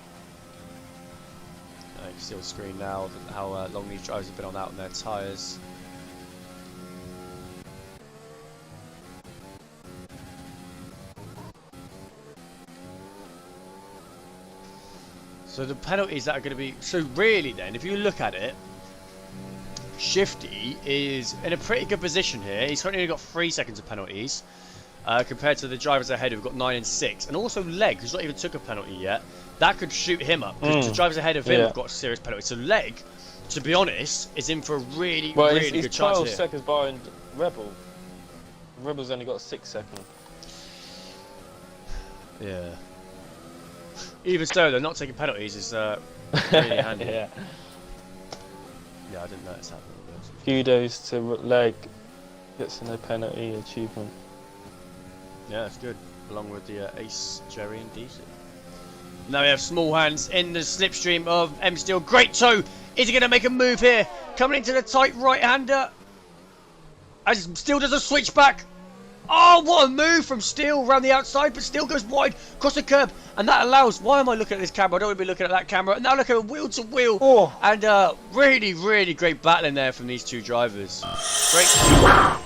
[SPEAKER 1] You can see on the screen now how long these drivers have been out on their tyres. So the penalties that are going to be... So really then, if you look at it, Shifty is in a pretty good position here. He's currently only got 3 seconds of penalties compared to the drivers ahead who've got 9 and 6. And also Leg, who's not even took a penalty yet. That could shoot him up because the drivers ahead of him have got serious penalties. So Leg, to be honest, is in for a really good chance here.
[SPEAKER 2] He's 12 seconds behind Rebel. Rebel's only got 6 seconds.
[SPEAKER 1] Yeah. Even so, they're not taking penalties is really handy.
[SPEAKER 2] Yeah.
[SPEAKER 1] Yeah, I didn't notice that.
[SPEAKER 2] Kudos to Leg. Gets no penalty achievement.
[SPEAKER 1] Yeah, that's good. Along with the Ace, Jerry, and DC. Now we have small hands in the slipstream of M Steel. Great toe. Is he going to make a move here? Coming into the tight right-hander. As Steel does a switchback. Oh, what a move from Steel around the outside, but Steel goes wide across the curb, and that allows... Why am I looking at this camera? I don't want to be looking at that camera. Now look at wheel to wheel, and really great battling there from these two drivers. Great.
[SPEAKER 2] I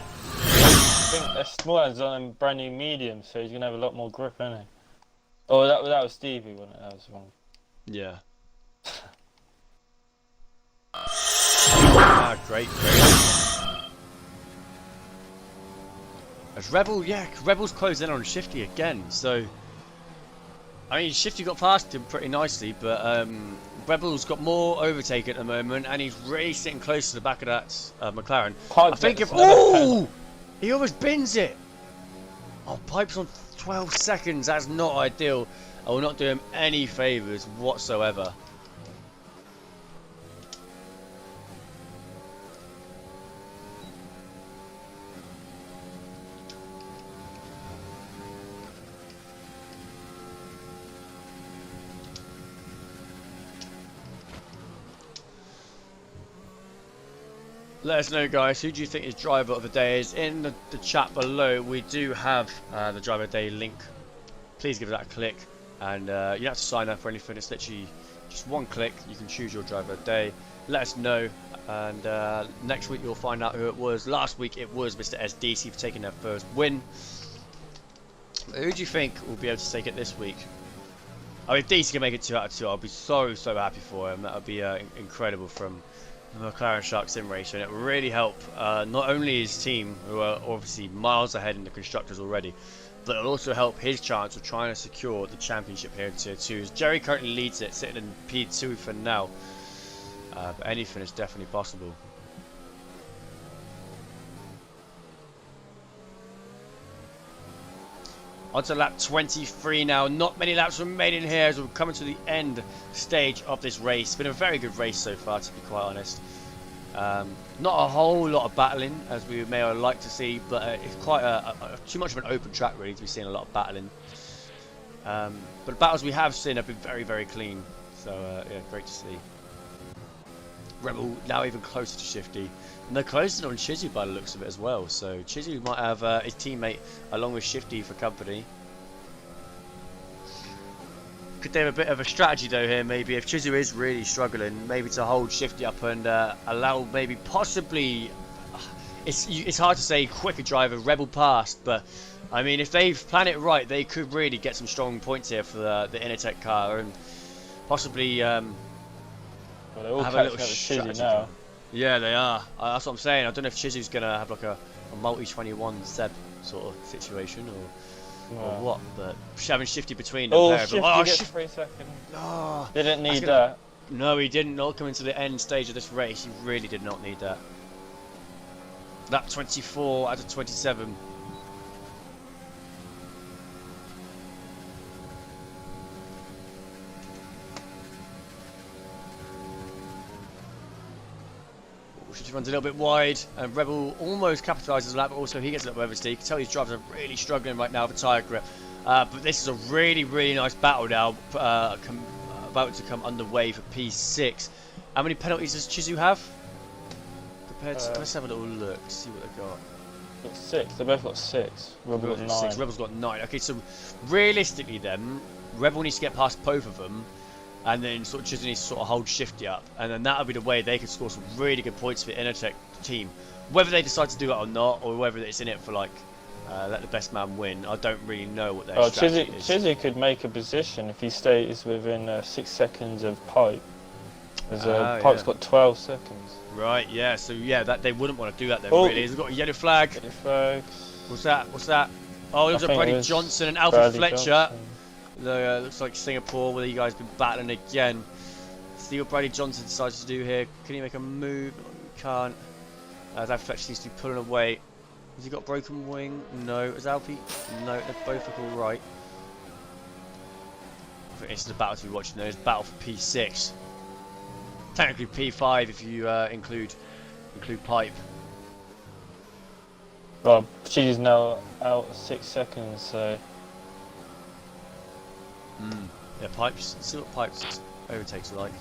[SPEAKER 2] think small hands on a brand new medium, so he's gonna have a lot more grip, isn't he? Oh, that was Stevie, wasn't it? That was wrong.
[SPEAKER 1] Yeah. Great. As Rebel's closed in on Shifty again, so... I mean, Shifty got past him pretty nicely, but Rebel's got more overtake at the moment, and he's really sitting close to the back of that McLaren. I think if... Oh! He almost bins it! Oh, Pipe's on 12 seconds, that's not ideal. I will not do him any favours whatsoever. Let us know, guys, who do you think his driver of the day is? In the chat below, we do have the driver of the day link. Please give that a click, and you don't have to sign up for anything. It's literally just one click. You can choose your driver of the day. Let us know, and next week you'll find out who it was. Last week it was Mr. SDC for taking their first win. Who do you think will be able to take it this week? I mean, if DC can make it 2 out of 2, I'll be so happy for him. That would be incredible from the McLaren Shark Sim Racer, and it will really help not only his team, who are obviously miles ahead in the constructors already, but it'll also help his chance of trying to secure the championship here in Tier 2. Jerry currently leads it, sitting in P2 for now, but anything is definitely possible. On to lap 23 now. Not many laps remaining here as we're coming to the end stage of this race. It's been a very good race so far, to be quite honest. Not a whole lot of battling as we may have liked to see, but it's quite too much of an open track really to be seeing a lot of battling. But the battles we have seen have been very, very clean. So yeah, great to see. Rebel now even closer to Shifty. And they're closing on Chizu by the looks of it as well. So Chizu might have his teammate along with Shifty for company. Could they have a bit of a strategy though here, maybe if Chizu is really struggling, maybe to hold Shifty up and allow maybe possibly, it's hard to say quicker driver Rebel past, but I mean if they plan it right, they could really get some strong points here for the Innertech car and possibly
[SPEAKER 2] Well, they're all
[SPEAKER 1] have a little
[SPEAKER 2] catching up with
[SPEAKER 1] strategy.
[SPEAKER 2] Chizzy now.
[SPEAKER 1] Yeah, they are. That's what I'm saying. I don't know if Chizu's gonna have like a multi-21 Seb sort of situation or what, but having Shifty between them.
[SPEAKER 2] Oh,
[SPEAKER 1] pair of
[SPEAKER 2] Shifty
[SPEAKER 1] them. Oh,
[SPEAKER 2] gets 3 seconds.
[SPEAKER 1] No.
[SPEAKER 2] Didn't need
[SPEAKER 1] gonna-
[SPEAKER 2] that.
[SPEAKER 1] No, he did not come into the end stage of this race. He really did not need that. Lap 24 out of 27. She runs a little bit wide, and Rebel almost capitalises on that, but also he gets a little bit oversteer. You can tell these drivers are really struggling right now for tyre grip. But this is a really, really nice battle now, about to come underway for P6. How many penalties does Chizu have? Compared to, let's have a little look, see what they've got.
[SPEAKER 2] Got 6. They both got 6. Rebel got 9.
[SPEAKER 1] 6, Rebel's got 9. Okay, so realistically then, Rebel needs to get past both of them, and then sort of Chizu needs to sort of hold Shifty up, and then that'll be the way they could score some really good points for the Innertech team. Whether they decide to do that or not, or whether it's in it for like let the best man win, I don't really know what their strategy is.
[SPEAKER 2] Chizzy could make a position if he stays within 6 seconds of Pipe. As Pipe's got 12 seconds.
[SPEAKER 1] Right, yeah, so yeah, that they wouldn't want to do that then,
[SPEAKER 2] Oh.
[SPEAKER 1] really. He's got a yellow flag.
[SPEAKER 2] Yellow flags.
[SPEAKER 1] What's that? What's that? Oh, it was
[SPEAKER 2] I
[SPEAKER 1] a
[SPEAKER 2] think
[SPEAKER 1] Brady
[SPEAKER 2] it was
[SPEAKER 1] Johnson and Alfred
[SPEAKER 2] Bradley
[SPEAKER 1] Fletcher.
[SPEAKER 2] Johnson.
[SPEAKER 1] Looks like Singapore, where you guys been battling again. See what Brady Johnson decides to do here. Can he make a move? He can't. Alfred Fletcher seems to be pulling away. Has he got broken wing? No. Is Alfie? No, they both look alright. I think this is a battle to be watching though. It's a battle for P6. Technically P5 if you include Pipe.
[SPEAKER 2] Well, Chizzy's now out 6 seconds, so.
[SPEAKER 1] Yeah, Pipes. See what Pipes overtakes are like.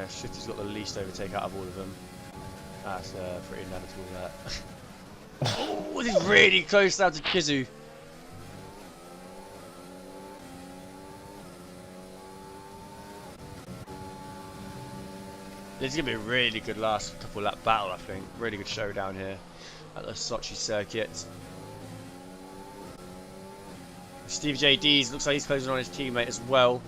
[SPEAKER 1] Shifty's got the least overtake out of all of them. That's pretty inevitable, that. Oh, he's really close down to Chizu. This is going to be a really good last couple lap battle, I think. Really good showdown here at the Sochi circuit. Steve JD's looks like he's closing on his teammate as well.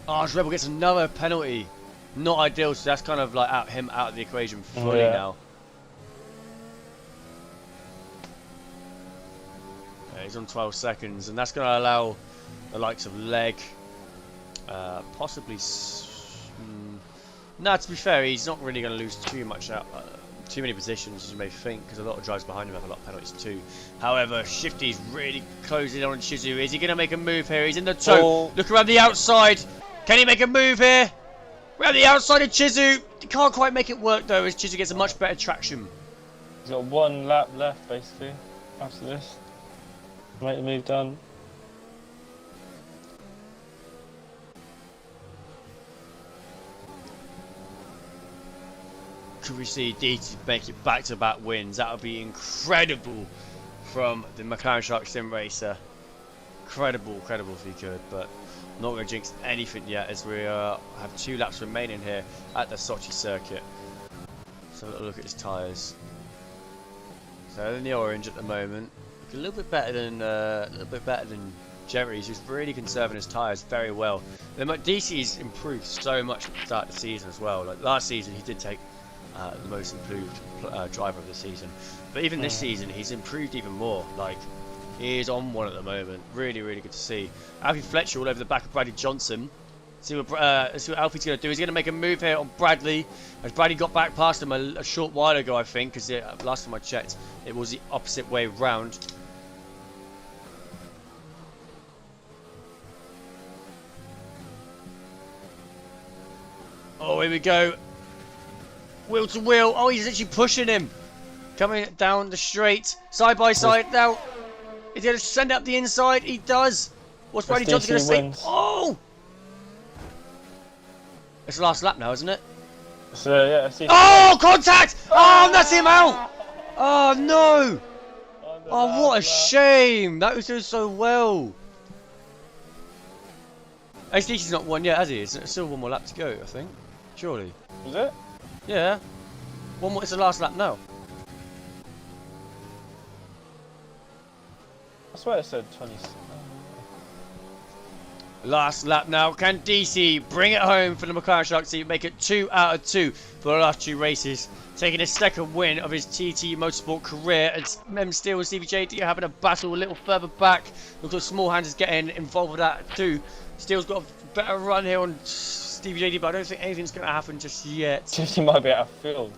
[SPEAKER 1] Oh, Rebel gets another penalty. Not ideal, so that's kind of like him out of the equation fully now. Yeah, he's on 12 seconds, and that's going to allow the likes of Leg, possibly. No, to be fair, he's not really going to lose too much out. Too many positions as you may think, because a lot of drivers behind him have a lot of penalties too. However, Shifty's really closing on Chizu. Is he going to make a move here? He's in the toe.
[SPEAKER 2] Oh.
[SPEAKER 1] Look around the outside. Can he make a move here? Around the outside of Chizu. He can't quite make it work though, as Chizu gets a much better traction.
[SPEAKER 2] He's got 1 lap left basically after this. Make the move done.
[SPEAKER 1] Could we see DT make it back-to-back wins? That would be incredible from the McLaren Shark Sim Racer. Incredible if he could, but not going to jinx anything yet as we have 2 laps remaining here at the Sochi circuit. So have a look at his tyres. So in the orange at the moment, a little bit better than Jerry's, who's really conserving his tyres very well. DC's improved so much at the start of the season as well. Like last season, he did take the most improved driver of the season, but even this season he's improved even more. Like he is on one at the moment. Really good to see. Alfie Fletcher all over the back of Bradley Johnson. See what Alfie's going to do. He's going to make a move here on Bradley, as Bradley got back past him a short while ago, I think, because last time I checked it was the opposite way round. Oh, here we go. Wheel to wheel. Oh, he's actually pushing him. Coming down the straight. Side by side now. He's going to send it up the inside. He does. What's Brady Johnson going to say?
[SPEAKER 2] wins.
[SPEAKER 1] Oh! It's the last lap now, isn't it?
[SPEAKER 2] So yeah, SDC
[SPEAKER 1] Oh, contact! Oh, that's him out! Oh, no! Oh, what a shame! That was doing so well. HDC's not won yet, has he? It's still one more lap to go, I think. Surely.
[SPEAKER 2] Was it?
[SPEAKER 1] Yeah. One more. It's the last lap now.
[SPEAKER 2] I swear it said 26.
[SPEAKER 1] Last lap now. Can DC bring it home for the McLaren Sharks team? Make it 2 out of 2 for the last 2 races. Taking his second win of his TT Motorsport career. And Mem Steel and Stevie JD are having a battle a little further back. Looks like Small Hands is getting involved with that too. Steele's got a better run here on Stevie JD, but I don't think anything's going to happen just yet.
[SPEAKER 2] JD might be out of field.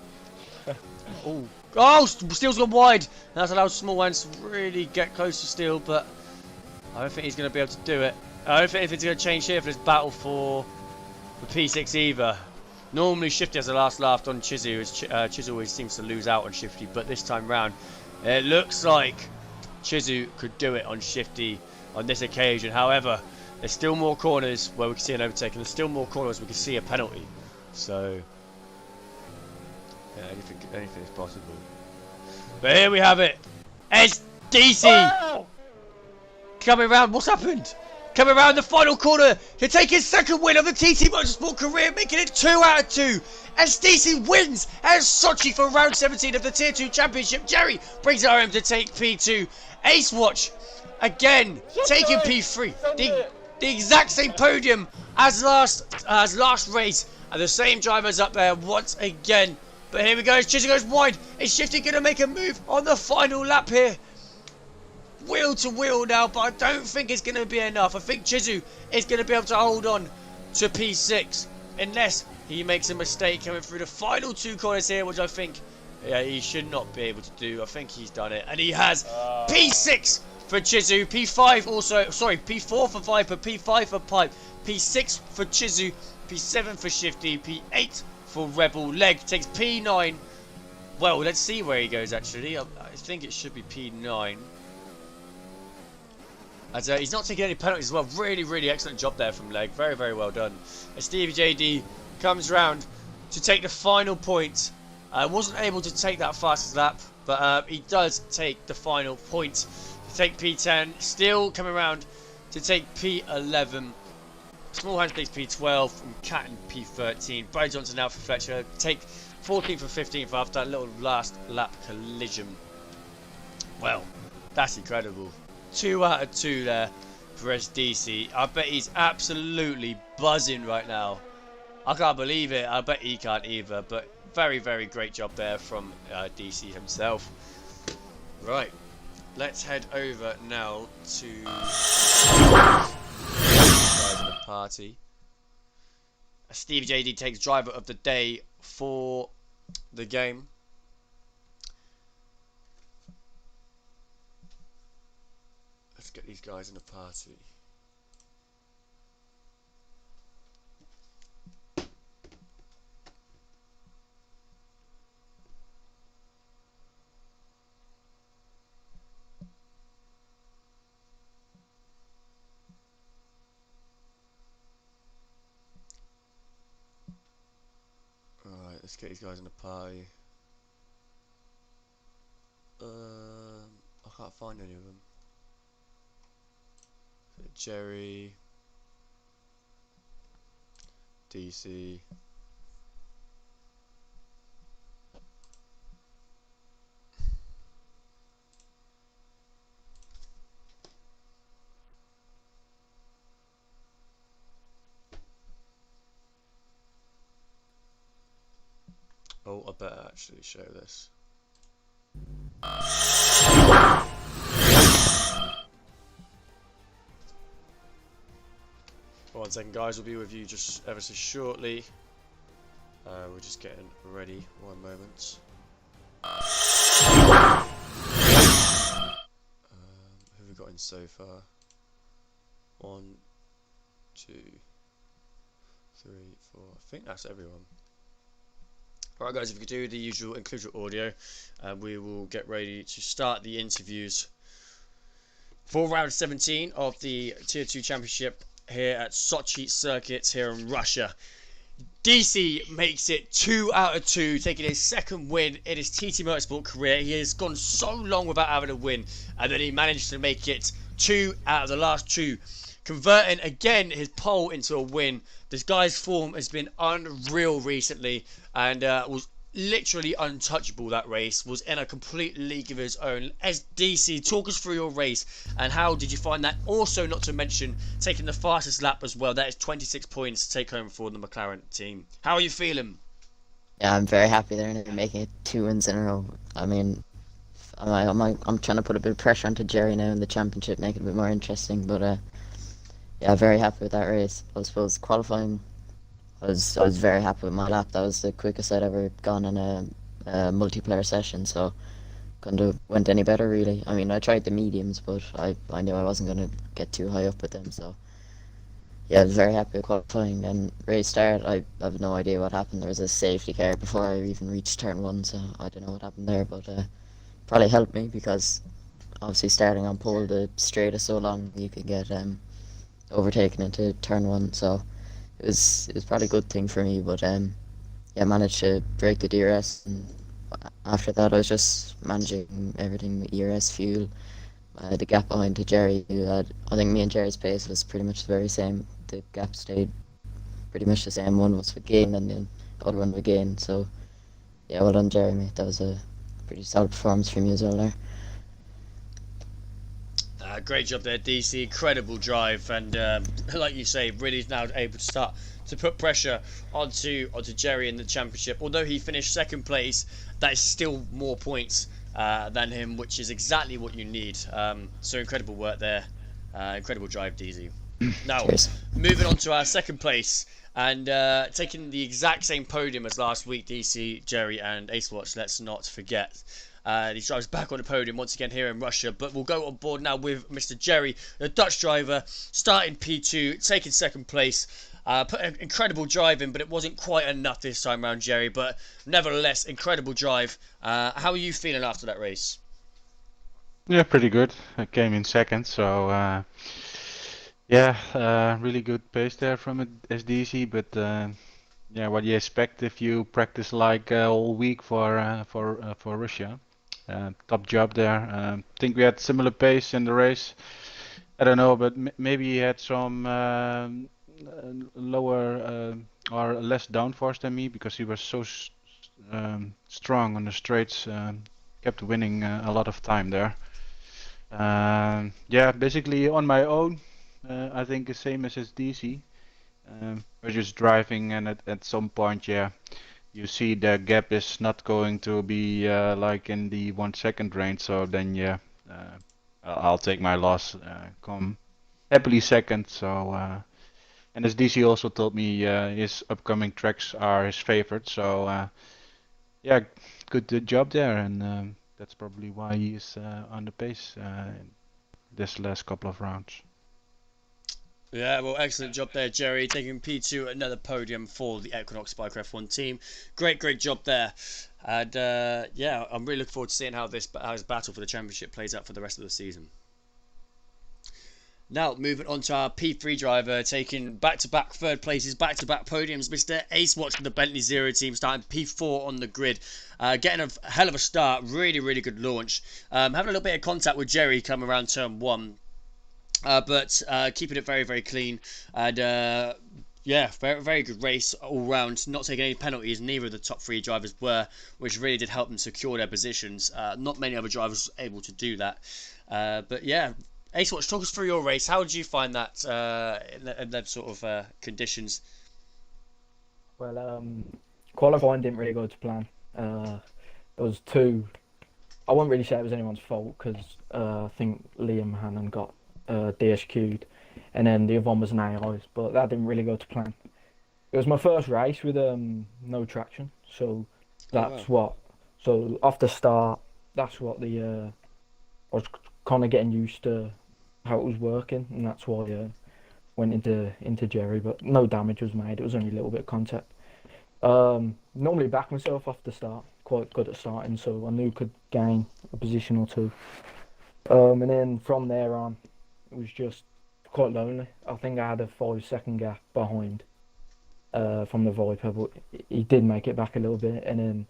[SPEAKER 1] Oh, Steele's gone wide. That's allowed Small Hands to really get close to Steele, but I don't think he's going to be able to do it. I don't think it's going to change here for this battle for the P6 either. Normally Shifty has the last laugh on Chizu, as Chizu always seems to lose out on Shifty, but this time round it looks like Chizu could do it on Shifty on this occasion. However, there's still more corners where we can see an overtake, and there's still more corners where we can see a penalty. So, yeah, anything is possible. But here we have it. SDC coming around. What's happened? Coming around the final corner to take his second win of the TT Motorsport career, making it 2 out of 2. SDC wins at Sochi for round 17 of the Tier 2 Championship. Jerry brings it home to take P2. Ace Watch again taking P3. The exact same podium as last race, and the same drivers up there once again. But here we go. Chizu goes wide. Is Shifty going to make a move on the final lap here? Wheel to wheel now, but I don't think it's going to be enough. I think Chizu is going to be able to hold on to P6 unless he makes a mistake coming through the final 2 corners here, which I think he should not be able to do. I think he's done it, and he has. P6 for Chizu, P5 also, sorry, P4 for Viper, P5 for Pipe, P6 for Chizu, P7 for Shifty, P8 for Rebel. Leg takes P9. Well, let's see where he goes actually. I think it should be P9. As he's not taking any penalties as well. Really, really excellent job there from Leg. Very, very well done. As Stevie JD comes round to take the final point. Wasn't able to take that fastest lap, but he does take the final point to take P10. Still coming around to take P11. Small Hands takes P12 from Catton P13. Brady Johnson now for Fletcher. Take 14th for 15th after that little last lap collision. Well, that's incredible. 2 out of 2 there for SDC. I bet he's absolutely buzzing right now. I can't believe it. I bet he can't either. But very, very great job there from DC himself. Right. Let's head over now to guys in the party. Steve JD takes driver of the day for the game. Let's get these guys in the party. Alright, let's get these guys in the party. I can't find any of them. Jerry, DC, oh, I better actually show this. One second, guys, we'll be with you just ever so shortly. We're just getting ready. One moment. Who have we got in so far? 1, 2, 3, 4. I think that's everyone. Alright guys, if you could do the usual include your audio, we will get ready to start the interviews for round 17 of the Tier 2 Championship here at Sochi Circuit here in Russia. DC makes it 2 out of 2, taking his second win in his TT Motorsport career. He has gone so long without having a win, and then he managed to make it 2 out of the last 2, converting again his pole into a win. This guy's form has been unreal recently, and was literally untouchable that race, was in a complete league of his own. As DC, talk us through your race and how did you find that? Also, not to mention taking the fastest lap as well. That is 26 points to take home for the McLaren team. How are you feeling?
[SPEAKER 9] Yeah, I'm very happy they're making it 2 wins in a row. I mean, I'm trying to put a bit of pressure onto Jerry now in the championship, make it a bit more interesting. But yeah, very happy with that race. I suppose qualifying, I was very happy with my lap. That was the quickest I'd ever gone in a multiplayer session, so couldn't have went any better really. I mean, I tried the mediums, but I knew I wasn't going to get too high up with them, so yeah, I was very happy with qualifying. And race start, I have no idea what happened. There was a safety car before I even reached turn 1, so I don't know what happened there, but probably helped me because obviously starting on pole, the straight is so long you could get overtaken into turn 1, so it was probably a good thing for me. But yeah, I managed to break the DRS, and after that I was just managing everything, ERS, fuel, the gap behind to Jerry, who had, I think me and Jerry's pace was pretty much the very same. The gap stayed pretty much the same. One was for gain and the other one for gain, so yeah, well done Jeremy. That was a pretty solid performance from you as well there.
[SPEAKER 1] Great job there, DC. Incredible drive, and like you say, really now able to start to put pressure onto Jerry in the championship. Although he finished second place, that is still more points than him, which is exactly what you need. So incredible work there, incredible drive, DC. Now,
[SPEAKER 9] Cheers.
[SPEAKER 1] moving on to our second place, and taking the exact same podium as last week, DC, Jerry, and Ace Watch. Let's not forget. These drivers back on the podium once again here in Russia, but we'll go on board now with Mr. Jerry, the Dutch driver, starting P2, taking second place. Put an incredible drive in, but it wasn't quite enough this time around, Jerry, but nevertheless, incredible drive. How are you feeling after that race?
[SPEAKER 3] Yeah, pretty good. I came in second, so yeah, really good pace there from SDC. But yeah, what do you expect if you practice like all week for Russia? Top job there. Think we had similar pace in the race. I don't know, but maybe he had some lower or less downforce than me because he was so strong on the straights. Kept winning a lot of time there. Yeah, basically on my own. I think the same as DC. We're just driving, and at some point, yeah, you see the gap is not going to be like in the 1 second range. So then, yeah, I'll take my loss. Come happily second. So and as DC also told me, his upcoming tracks are his favorite. So yeah, good job there, and that's probably why he's on the pace this last couple of rounds.
[SPEAKER 1] Yeah, well, excellent job there, Jerry, taking P2, another podium for the Equinox Bike F1 team. Great job there. And yeah, I'm really looking forward to seeing how his battle for the championship plays out for the rest of the season. Now, moving on to our P3 driver, taking back-to-back third places, back-to-back podiums, Mr. Ace Watch with the Bentley Zero team, starting P4 on the grid. Getting a hell of a start, really good launch. Having a little bit of contact with Jerry coming around turn 1. But keeping it very clean, and yeah, very good race all round. Not taking any penalties, neither of the top 3 drivers were, which really did help them secure their positions. Not many other drivers were able to do that. But yeah, Ace Watch, talk us through your race. How did you find that in them sort of conditions?
[SPEAKER 10] Well, qualifying didn't really go to plan. There was 2. I won't really say it was anyone's fault because I think Liam Hannon got DSQ'd, and then the other one was an AI's, but that didn't really go to plan. It was my first race with no traction, so that's what. So off the start, that's what I was kind of getting used to how it was working, and that's why went into Jerry, but no damage was made. It was only a little bit of contact. Normally back myself off the start, quite good at starting, so I knew could gain a position or two. And then from there on, it was just quite lonely. I think I had a 5-second gap behind from the Viper, but he did make it back a little bit, and then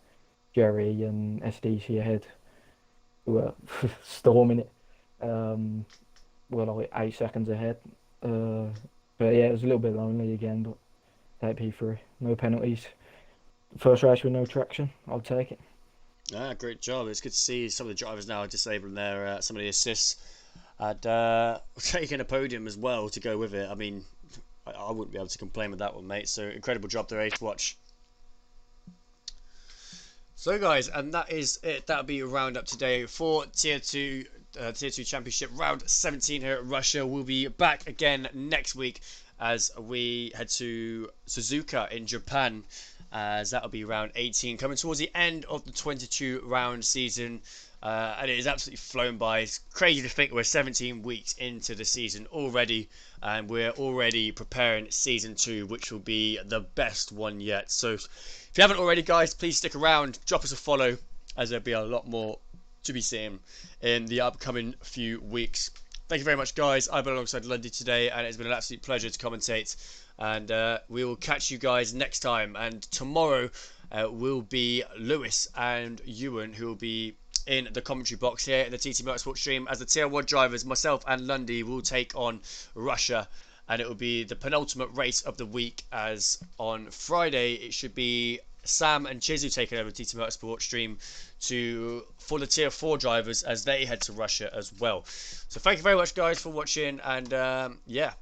[SPEAKER 10] Jerry and SDC ahead were storming it. Were like 8 seconds ahead. But yeah, it was a little bit lonely again, but that P3, no penalties. First race with no traction, I'll take it.
[SPEAKER 1] Ah, great job. It's good to see some of the drivers now disabling their some of the assists and taking a podium as well to go with it. I mean, I wouldn't be able to complain with that one, mate. So incredible job there, Ace. Watch. So guys, and that is it. That'll be a roundup today for Tier 2 Championship Round 17 here at Russia. We'll be back again next week as we head to Suzuka in Japan, as that'll be round 18, coming towards the end of the 22 round season. And it is absolutely flown by. It's crazy to think we're 17 weeks into the season already, and we're already preparing season 2, which will be the best one yet. So if you haven't already, guys, please stick around, drop us a follow, as there'll be a lot more to be seen in the upcoming few weeks. Thank you very much, guys. I've been alongside Lundy today, and it's been an absolute pleasure to commentate. And we will catch you guys next time. And tomorrow will be Lewis and Ewan, who will be in the commentary box here in the TT Motorsport stream, as the Tier 1 drivers, myself and Lundy, will take on Russia. And it will be the penultimate race of the week, as on Friday it should be Sam and Chizu taking over TT Motorsport stream for the Tier 4 drivers as they head to Russia as well. So thank you very much, guys, for watching, and yeah,